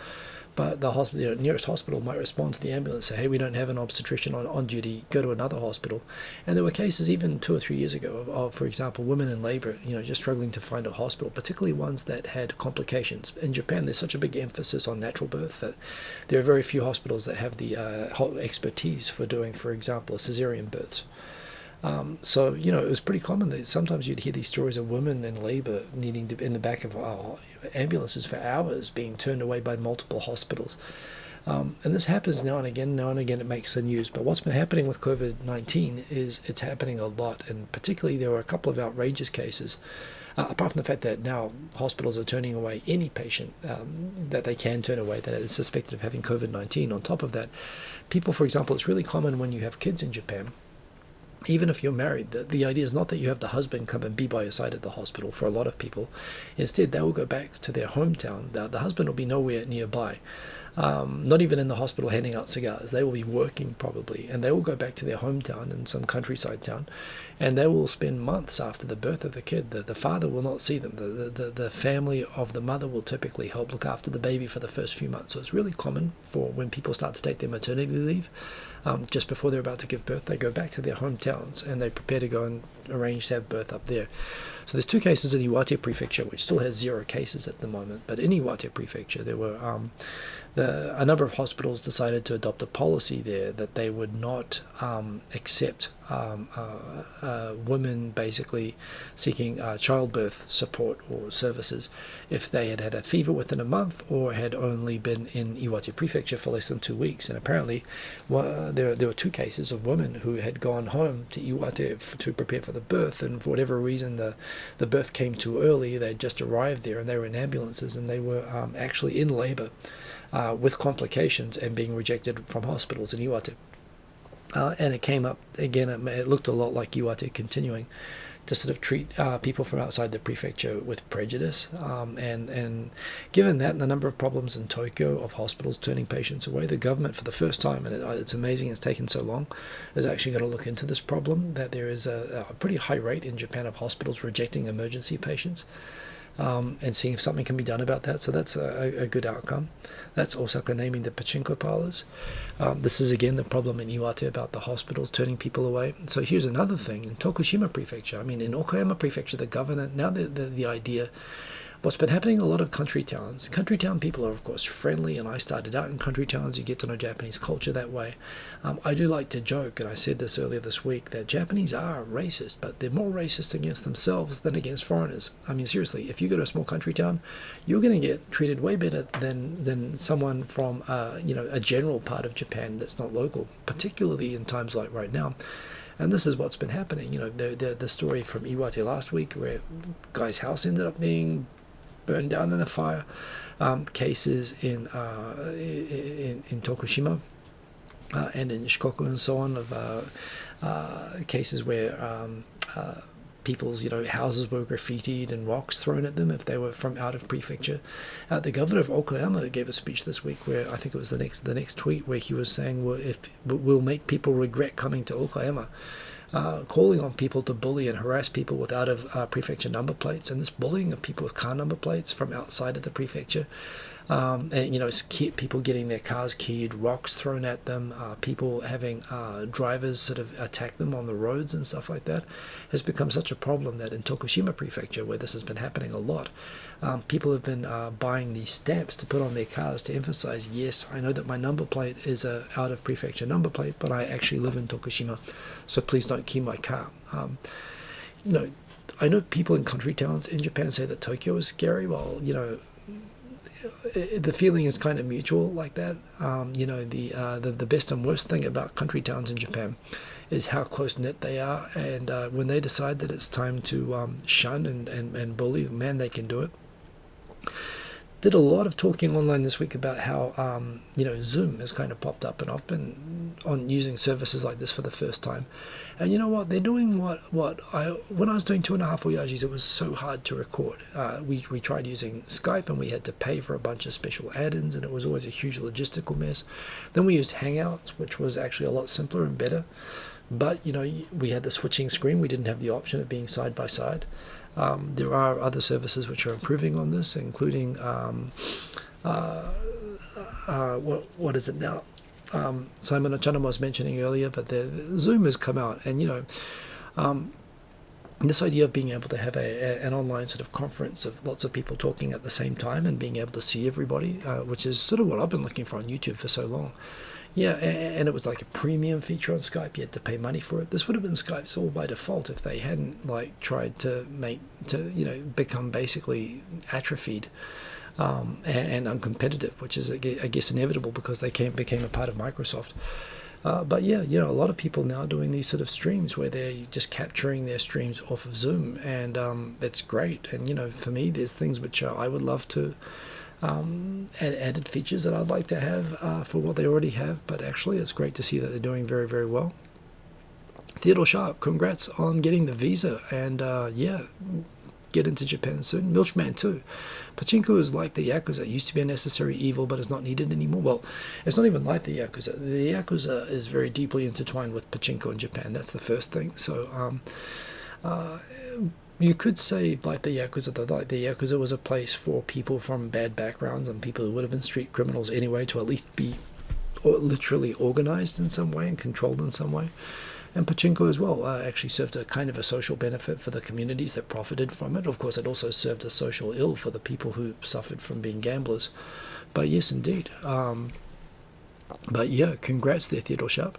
but the nearest hospital might respond to the ambulance and say, hey, we don't have an obstetrician on duty, go to another hospital. And there were cases even 2 or 3 years ago of, for example, women in labor, just struggling to find a hospital, particularly ones that had complications. In Japan, there's such a big emphasis on natural birth that there are very few hospitals that have the expertise for doing, for example, cesarean births. So, it was pretty common that sometimes you'd hear these stories of women in labor needing to, in the back of ambulances for hours, being turned away by multiple hospitals. And this happens now and again. Now and again it makes the news. But what's been happening with COVID-19 is it's happening a lot. And particularly there were a couple of outrageous cases, apart from the fact that now hospitals are turning away any patient that they can turn away that is suspected of having COVID-19. On top of that, people, for example, it's really common when you have kids in Japan, even if you're married, the idea is not that you have the husband come and be by your side at the hospital. For a lot of people, instead they will go back to their hometown. The husband will be nowhere nearby, not even in the hospital handing out cigars. They will be working probably, and they will go back to their hometown in some countryside town, and they will spend months after the birth of the kid. The father will not see them. The family of the mother will typically help look after the baby for the first few months. So it's really common for when people start to take their maternity leave, just before they're about to give birth, they go back to their hometowns and they prepare to go and arrange to have birth up there. So there's 2 cases in Iwate Prefecture, which still has 0 cases at the moment. But in Iwate Prefecture, there were a number of hospitals decided to adopt a policy there that they would not accept women basically seeking childbirth support or services if they had had a fever within a month or had only been in Iwate Prefecture for less than 2 weeks. And apparently there were 2 cases of women who had gone home to Iwate to prepare for the birth, and for whatever reason the birth came too early. They had just arrived there and they were in ambulances, and they were actually in labor with complications and being rejected from hospitals in Iwate. And it came up again, it looked a lot like Iwate continuing to sort of treat people from outside the prefecture with prejudice. And given that and the number of problems in Tokyo of hospitals turning patients away, the government for the first time, and it's amazing it's taken so long, is actually going to look into this problem, that there is a pretty high rate in Japan of hospitals rejecting emergency patients. And seeing if something can be done about that. So that's a good outcome. That's Osaka naming the pachinko parlors. This is again the problem in Iwate about the hospitals turning people away. So here's another thing in Tokushima Prefecture. I mean, in Okayama Prefecture, the governor, now the idea, what's been happening in a lot of country towns people are of course friendly, and I started out in country towns. You get to know Japanese culture that way. I do like to joke, and I said this earlier this week, that Japanese are racist, but they're more racist against themselves than against foreigners. I mean, seriously, if you go to a small country town, you're going to get treated way better than someone from a general part of Japan that's not local, particularly in times like right now. And this is what's been happening. The story from Iwate last week, where a guy's house ended up being burned down in a fire. Cases in Tokushima and in Shikoku and so on of cases where people's houses were graffitied and rocks thrown at them if they were from out of prefecture. The governor of Okayama gave a speech this week where I think it was the next tweet where he was saying, well, we'll make people regret coming to Okayama. Calling on people to bully and harass people with out of prefecture number plates, and this bullying of people with car number plates from outside of the prefecture, and people getting their cars keyed, rocks thrown at them, people having drivers sort of attack them on the roads and stuff like that, has become such a problem that in Tokushima Prefecture, where this has been happening a lot, people have been buying these stamps to put on their cars to emphasize, yes, I know that my number plate is a out of prefecture number plate, but I actually live in Tokushima, so please don't key my car. I know people in country towns in Japan say that Tokyo is scary. Well, the feeling is kind of mutual like that. The best and worst thing about country towns in Japan is how close-knit they are, and when they decide that it's time to shun and bully, man, they can do it. Did a lot of talking online this week about how Zoom has kind of popped up, and I've been on using services like this for the first time. And you know what? They're doing when I was doing 2.5 Voyages, it was so hard to record. We tried using Skype, and we had to pay for a bunch of special add-ins, and it was always a huge logistical mess. Then we used Hangouts, which was actually a lot simpler and better. But we had the switching screen. We didn't have the option of being side by side. There are other services which are improving on this, including what is it now? Simon Ochanam was mentioning earlier, but the Zoom has come out, and this idea of being able to have an online sort of conference of lots of people talking at the same time and being able to see everybody, which is sort of what I've been looking for on YouTube for so long. Yeah, and it was like a premium feature on Skype. You had to pay money for it. This would have been Skype's all by default if they hadn't tried to become basically atrophied and uncompetitive, which is I guess inevitable because they became a part of Microsoft. But yeah, a lot of people now doing these sort of streams where they're just capturing their streams off of Zoom, and that's great. And for me, there's things which I would love to. Added features that I'd like to have for what they already have, but actually it's great to see that they're doing very, very well. Theodore Sharp, congrats on getting the visa, and get into Japan soon. Milchman too. Pachinko is like the Yakuza. It used to be a necessary evil, but is not needed anymore. Well, it's not even like the Yakuza. The Yakuza is very deeply intertwined with Pachinko in Japan. That's the first thing. So you could say like the Yakuza was a place for people from bad backgrounds and people who would have been street criminals anyway to at least be literally organized in some way and controlled in some way. And Pachinko as well actually served a kind of a social benefit for the communities that profited from it. Of course, it also served a social ill for the people who suffered from being gamblers. But yes, indeed. But yeah, congrats there, Theodore Sharp.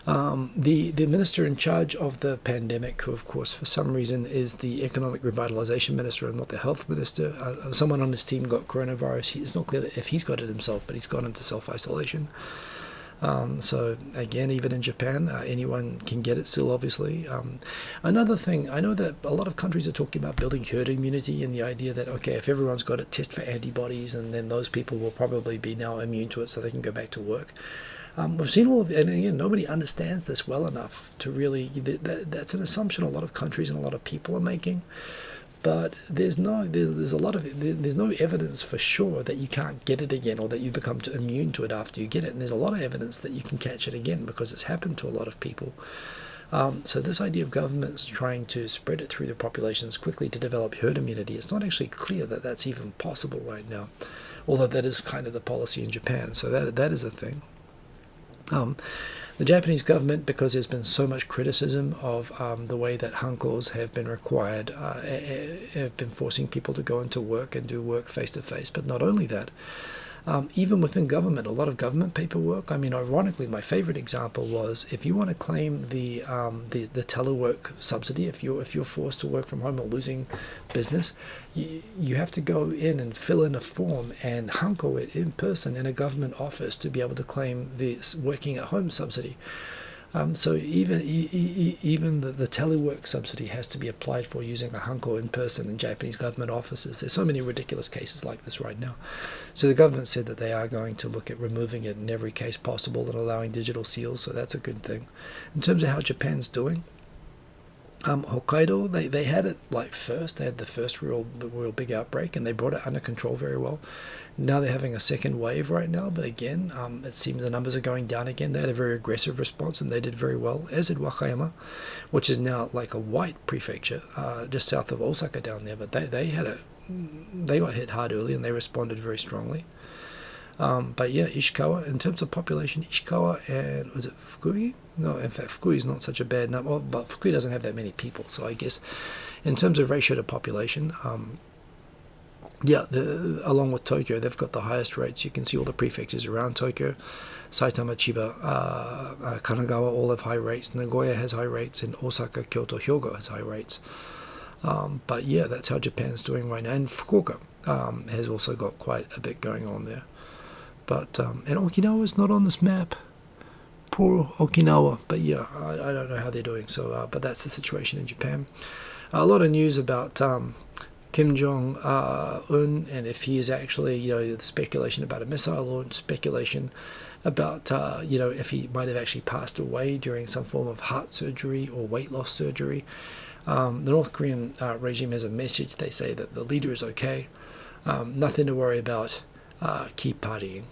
The minister in charge of the pandemic, who of course for some reason is the economic revitalization minister and not the health minister, someone on his team got coronavirus. It's not clear that if he's got it himself, but he's gone into self-isolation. So again, even in Japan, anyone can get it still, obviously. Another thing, I know that a lot of countries are talking about building herd immunity and the idea that, okay, if everyone's got it, test for antibodies, and then those people will probably be now immune to it so they can go back to work. We've seen all of, and again, nobody understands this well enough to really, that's an assumption a lot of countries and a lot of people are making. But there's no evidence for sure that you can't get it again or that you become immune to it after you get it. And there's a lot of evidence that you can catch it again because it's happened to a lot of people. So this idea of governments trying to spread it through the populations quickly to develop herd immunity, it's not actually clear that that's even possible right now, although that is kind of the policy in Japan. So that is a thing. The Japanese government, because there's been so much criticism of the way that hankos have been required, have been forcing people to go into work and do work face-to-face. But not only that, even within government, a lot of government paperwork. I mean, ironically, my favorite example was if you want to claim the telework subsidy, if you're forced to work from home or losing business, you have to go in and fill in a form and hanko it in person in a government office to be able to claim the working at home subsidy. So even the telework subsidy has to be applied for using a hanko in person in Japanese government offices. There's so many ridiculous cases like this right now. So the government said that they are going to look at removing it in every case possible and allowing digital seals, so that's a good thing. In terms of how Japan's doing, Hokkaido, they had it like first. They had the first real big outbreak, and they brought it under control very well. Now they're having a second wave right now, but again, it seems the numbers are going down again. They had a very aggressive response, and they did very well, as did Wakayama, which is now like a white prefecture, just south of Osaka down there. But they got hit hard early, and they responded very strongly. But yeah, Ishikawa, in terms of population, Ishikawa and, was it Fukui? No, in fact, Fukui is not such a bad number, but Fukui doesn't have that many people. So I guess in terms of ratio to population, along with Tokyo, they've got the highest rates. You can see all the prefectures around Tokyo. Saitama, Chiba, Kanagawa all have high rates. Nagoya has high rates, and Osaka, Kyoto, Hyogo has high rates. But yeah, that's how Japan's doing right now. And Fukuoka has also got quite a bit going on there. But and Okinawa's not on this map. Poor Okinawa. But yeah, I don't know how they're doing. So, but that's the situation in Japan. A lot of news about Kim Jong-un, and if he is actually, the speculation about a missile launch, speculation about, if he might have actually passed away during some form of heart surgery or weight loss surgery. The North Korean regime has a message. They say that the leader is okay, nothing to worry about, keep partying.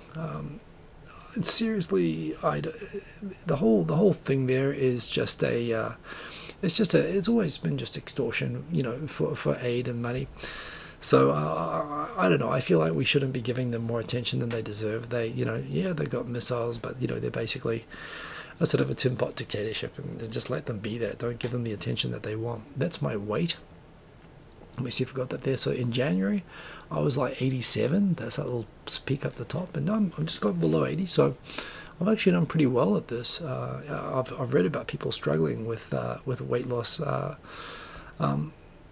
Seriously, the whole thing there is just it's always been just extortion, for aid and money. So I don't know. I feel like we shouldn't be giving them more attention than they deserve. They got missiles, but they're basically a sort of a tin pot dictatorship, and just let them be there. Don't give them the attention that they want. That's my weight. Let me see if I got that there. So in January, I was like 87. That's that little peak up the top, and now I'm just got below 80. So I've actually done pretty well at this. I've read about people struggling with weight loss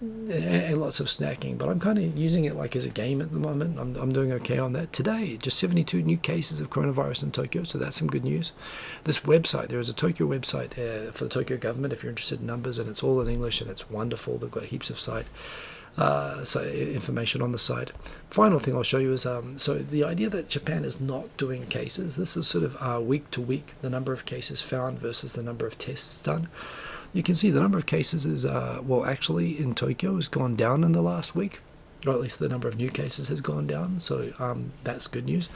and lots of snacking, but I'm kind of using it like as a game at the moment. I'm doing okay on that. Today, just 72 new cases of coronavirus in Tokyo, so that's some good news. This website, there is a Tokyo website for the Tokyo government if you're interested in numbers, and it's all in English, and it's wonderful. They've got heaps of information on the site. Final thing I'll show you is so the idea that Japan is not doing cases, this is sort of week to week, the number of cases found versus the number of tests done. You can see the number of cases is actually in Tokyo has gone down in the last week, or at least the number of new cases has gone down, so that's good news.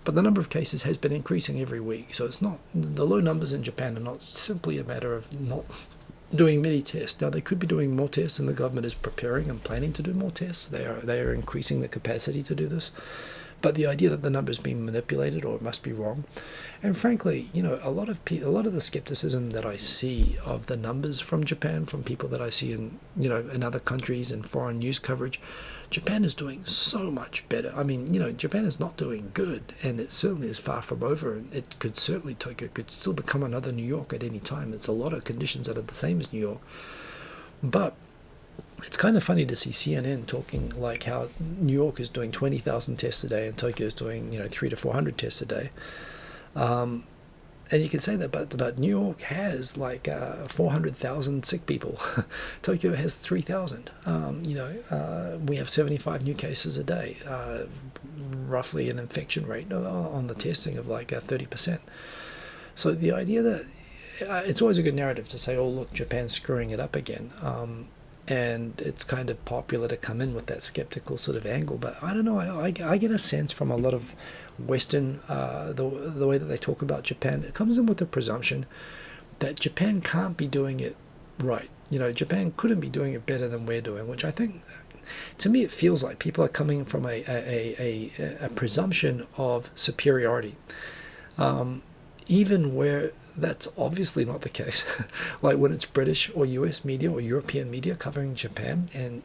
But the number of cases has been increasing every week, so it's not, the low numbers in Japan are not simply a matter of not doing many tests. Now they could be doing more tests, and the government is preparing and planning to do more tests. They are increasing the capacity to do this. But the idea that the number's being manipulated or it must be wrong, and frankly, you know, a lot of the skepticism that I see of the numbers from Japan, from people that I see in, you know, in other countries and foreign news coverage, Japan is doing so much better. I mean, you know, Japan is not doing good, and it certainly is far from over. It could certainly, Tokyo could still become another New York at any time. It's a lot of conditions that are the same as New York, but it's kind of funny to see CNN talking like how New York is doing 20,000 tests a day and Tokyo is doing, you know, 300 to 400 tests a day. And you can say that, but New York has like 400,000 sick people. Tokyo has 3,000. You know, we have 75 new cases a day, roughly an infection rate on the testing of like 30%. So the idea that it's always a good narrative to say, oh, look, Japan's screwing it up again. And it's kind of popular to come in with that skeptical sort of angle. But I don't know, I get a sense from a lot of Western, the way that they talk about Japan, it comes in with the presumption that Japan can't be doing it right. You know, Japan couldn't be doing it better than we're doing, which I think, to me, it feels like people are coming from a presumption of superiority. Even where that's obviously not the case. Like when it's British or US media or European media covering Japan, and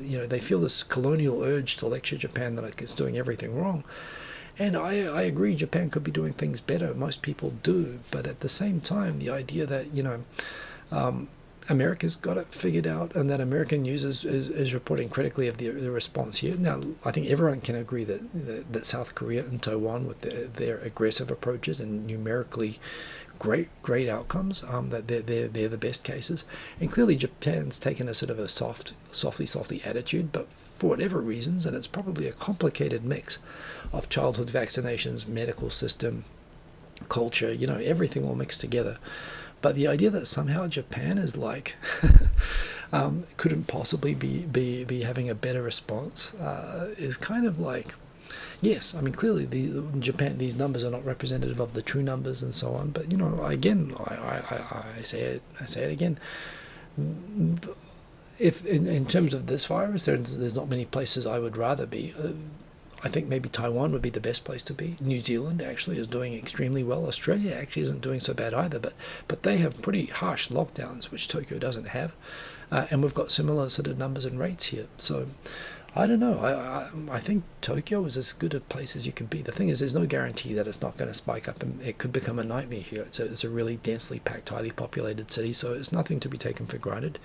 you know, they feel this colonial urge to lecture Japan that it's doing everything wrong. And I agree, Japan could be doing things better. Most people do. But at the same time, the idea that, you know, America's got it figured out, and that American news is reporting critically of the response here. Now, I think everyone can agree that South Korea and Taiwan, with their aggressive approaches and numerically great outcomes, that they're the best cases. And clearly Japan's taken a sort of a softly attitude, but for whatever reasons, and it's probably a complicated mix of childhood vaccinations, medical system, culture, you know, everything all mixed together. But the idea that somehow Japan is like couldn't possibly be having a better response is kind of like, yes, I mean, clearly these numbers are not representative of the true numbers and so on. But, you know, again, I say it again. If in terms of this virus, there's not many places I would rather be. I think maybe Taiwan would be the best place to be. New Zealand actually is doing extremely well. Australia actually isn't doing so bad either, but they have pretty harsh lockdowns, which Tokyo doesn't have. And we've got similar sort of numbers and rates here. So I don't know. I think Tokyo is as good a place as you can be. The thing is, there's no guarantee that it's not going to spike up, and it could become a nightmare here. It's a really densely packed, highly populated city, so it's nothing to be taken for granted.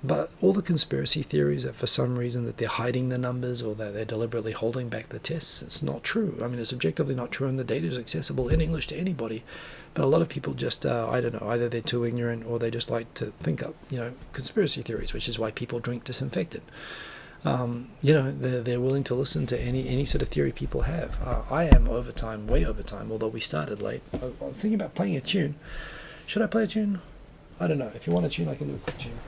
But all the conspiracy theories that for some reason that they're hiding the numbers or that they're deliberately holding back the tests, it's not true. I mean, it's objectively not true, and the data is accessible in English to anybody. But a lot of people just, I don't know, either they're too ignorant or they just like to think up, you know, conspiracy theories, which is why people drink disinfectant. You know, they're willing to listen to any sort of theory people have. I am overtime, way overtime, although we started late. I'm thinking about playing a tune. Should I play a tune? I don't know. If you want a tune, I can do a quick tune.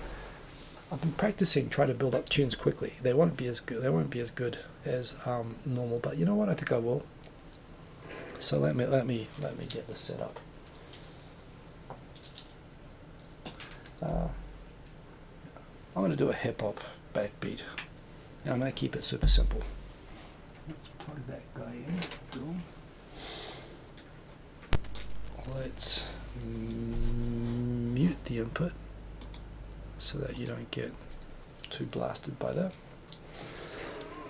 I've been practicing trying to build up tunes quickly. They won't be as good. They won't be as good as normal. But you know what? I think I will. So let me get this set up. I'm going to do a hip hop backbeat. Now I'm going to keep it super simple. Let's plug that guy in. Boom. Let's mute the input so that you don't get too blasted by that.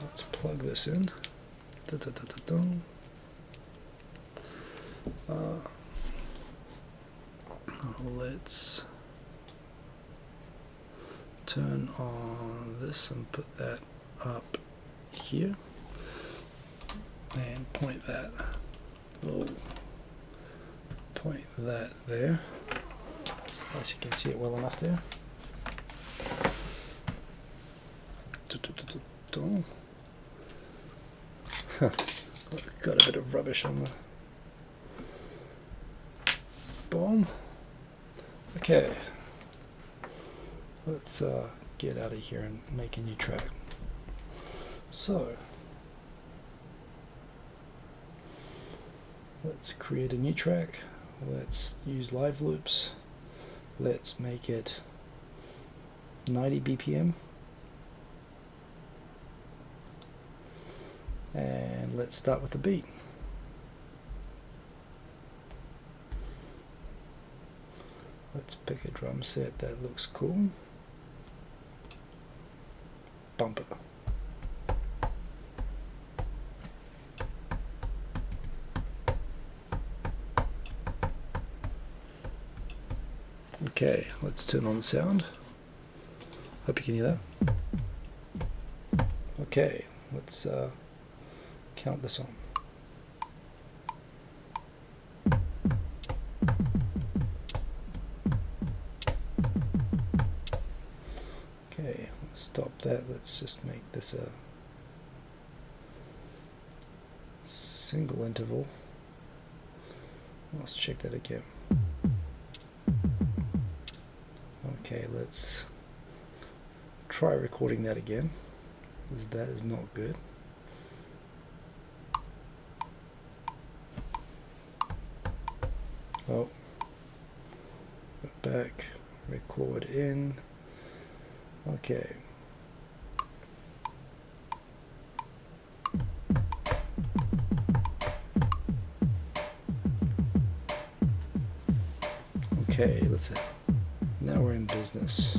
Let's plug this in. Let's turn on this and put that up here and point that there, as you can see it well enough there. Got a bit of rubbish on the boom. Okay, let's get out of here and make a new track. So let's create a new track. Let's use live loops. Let's make it 90 BPM. And let's start with the beat. Let's pick a drum set that looks cool. Bumper. Okay, let's turn on the sound. Hope you can hear that. Okay, let's count this on. Okay, let's stop that. Let's just make this a single interval. Let's check that again. Okay, let's try recording that again, because that is not good. Oh, go back, record in. Okay. Okay, now we're in business.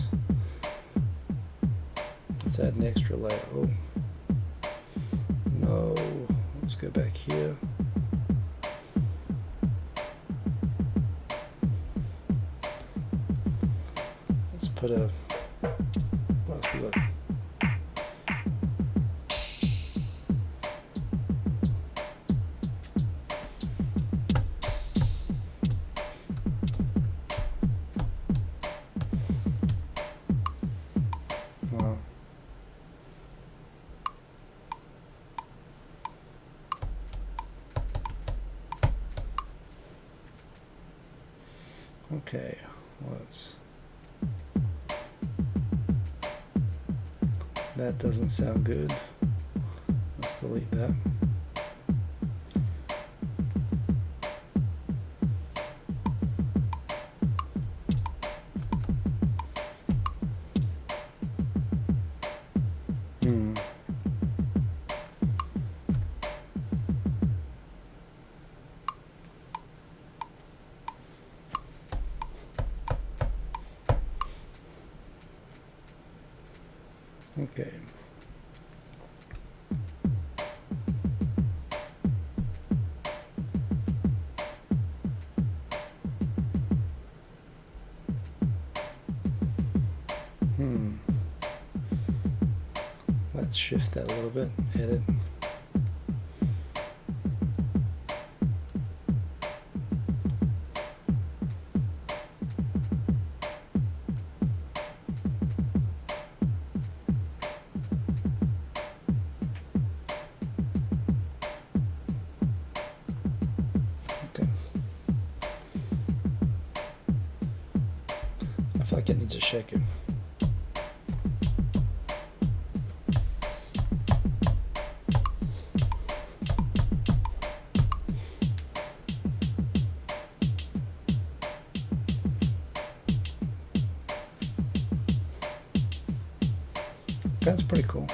Let's add an extra layer. Oh, no, let's go back here. Let's put a, what else we got? Wow. Okay, that doesn't sound good. Let's delete that. Okay. Let's shift that a little bit. Edit. I feel like it needs a shaker. That's pretty cool.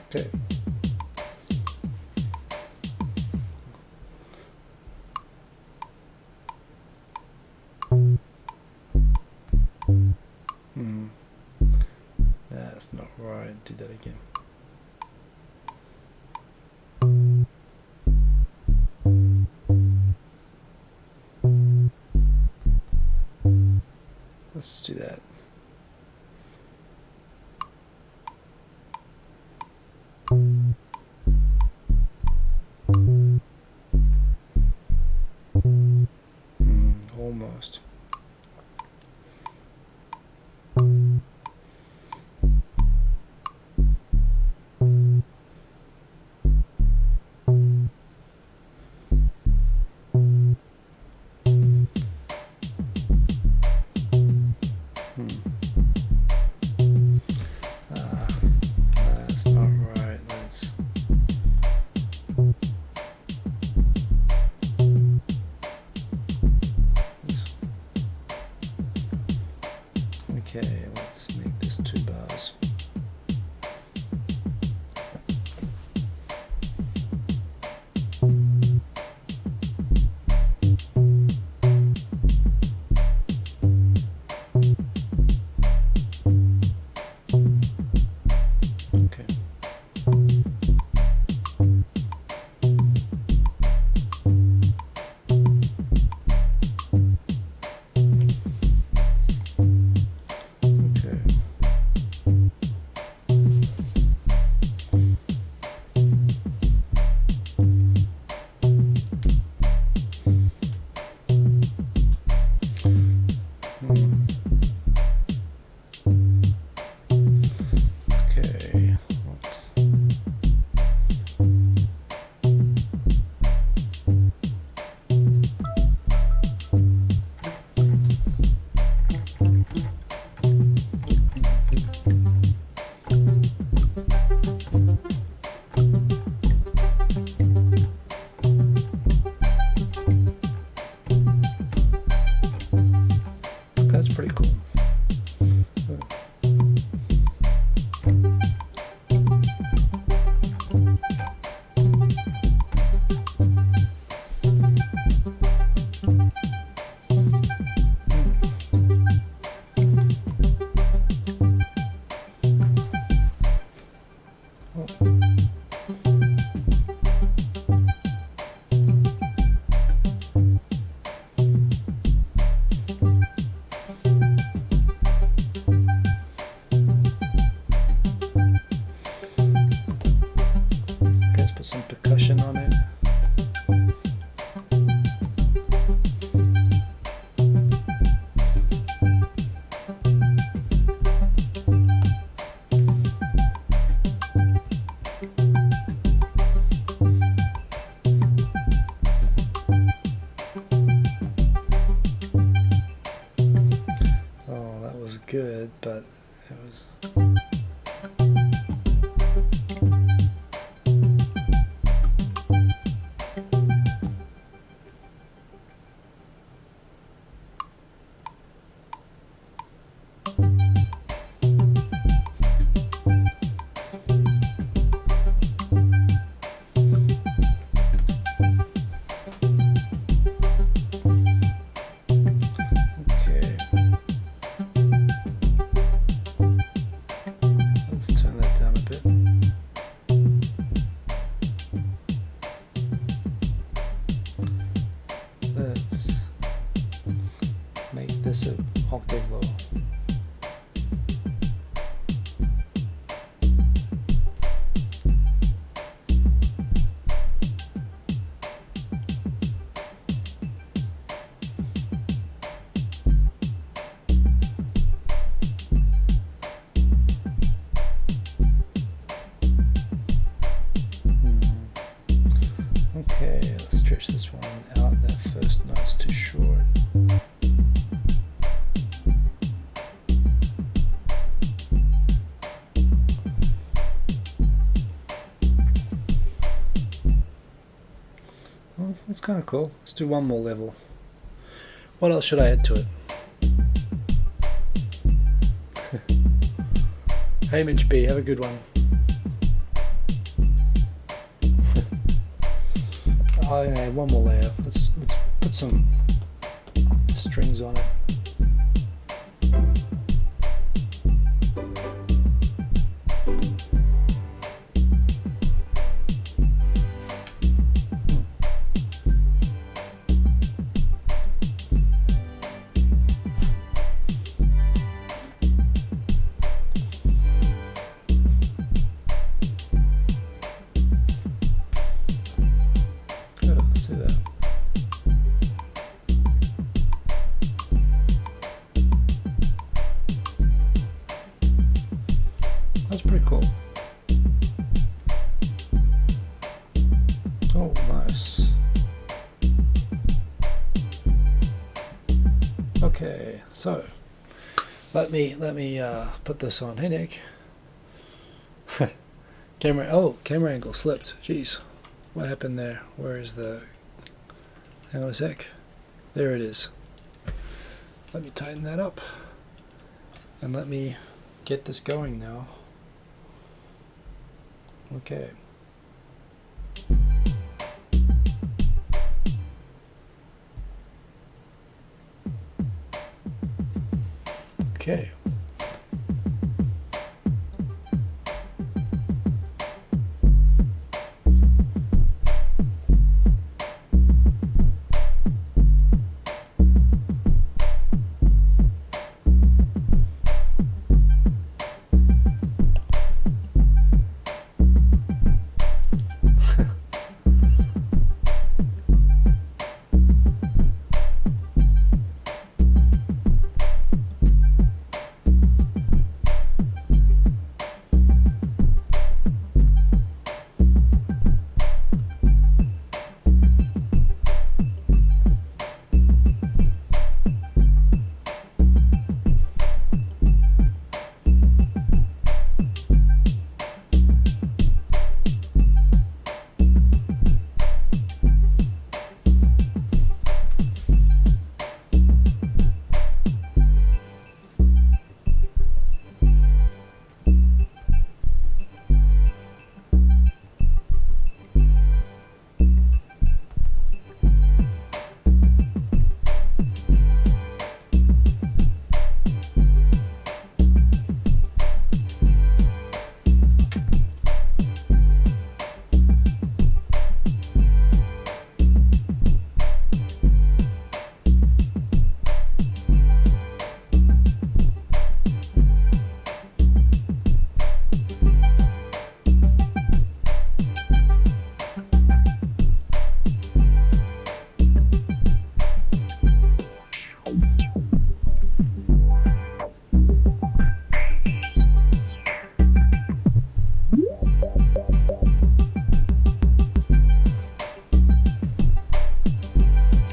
Okay. That's not right. Do that again. Let's just do that. Almost. good, but it was. This an octave lower. Okay, let's stretch this one out. That first note's too short. That's kind of cool. Let's do one more level. What else should I add to it? Hey Mitch B, have a good one. Oh yeah, one more layer. Let's put some strings on it. That's pretty cool. Oh, nice. Okay, so let me put this on. Hey Nick. Camera angle slipped. Jeez, what happened there? Where is the? Hang on a sec. There it is. Let me tighten that up, and let me get this going now. Okay. Okay.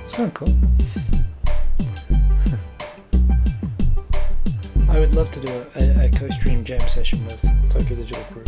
It's kind of cool. I would love to do a co-stream jam session with Tokyo Digital Crew.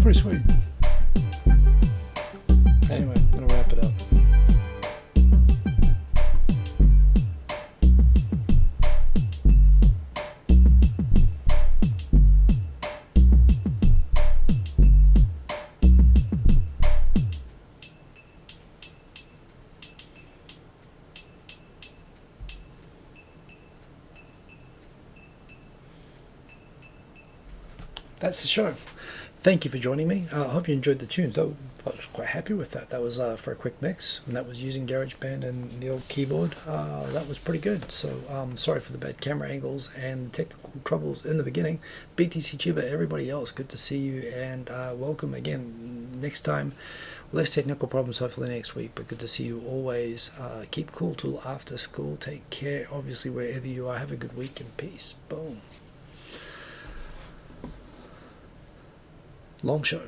Pretty sweet. Anyway, I'm gonna wrap it up. That's the show. Thank you for joining me. I hope you enjoyed the tunes. I was quite happy with that. That was for a quick mix, and that was using GarageBand and the old keyboard. That was pretty good. So sorry for the bad camera angles and the technical troubles in the beginning. BTC Chiba, everybody else, good to see you, and welcome again next time. Less technical problems hopefully next week, but good to see you always. Keep cool till after school. Take care, obviously, wherever you are. Have a good week and peace. Boom. Long show.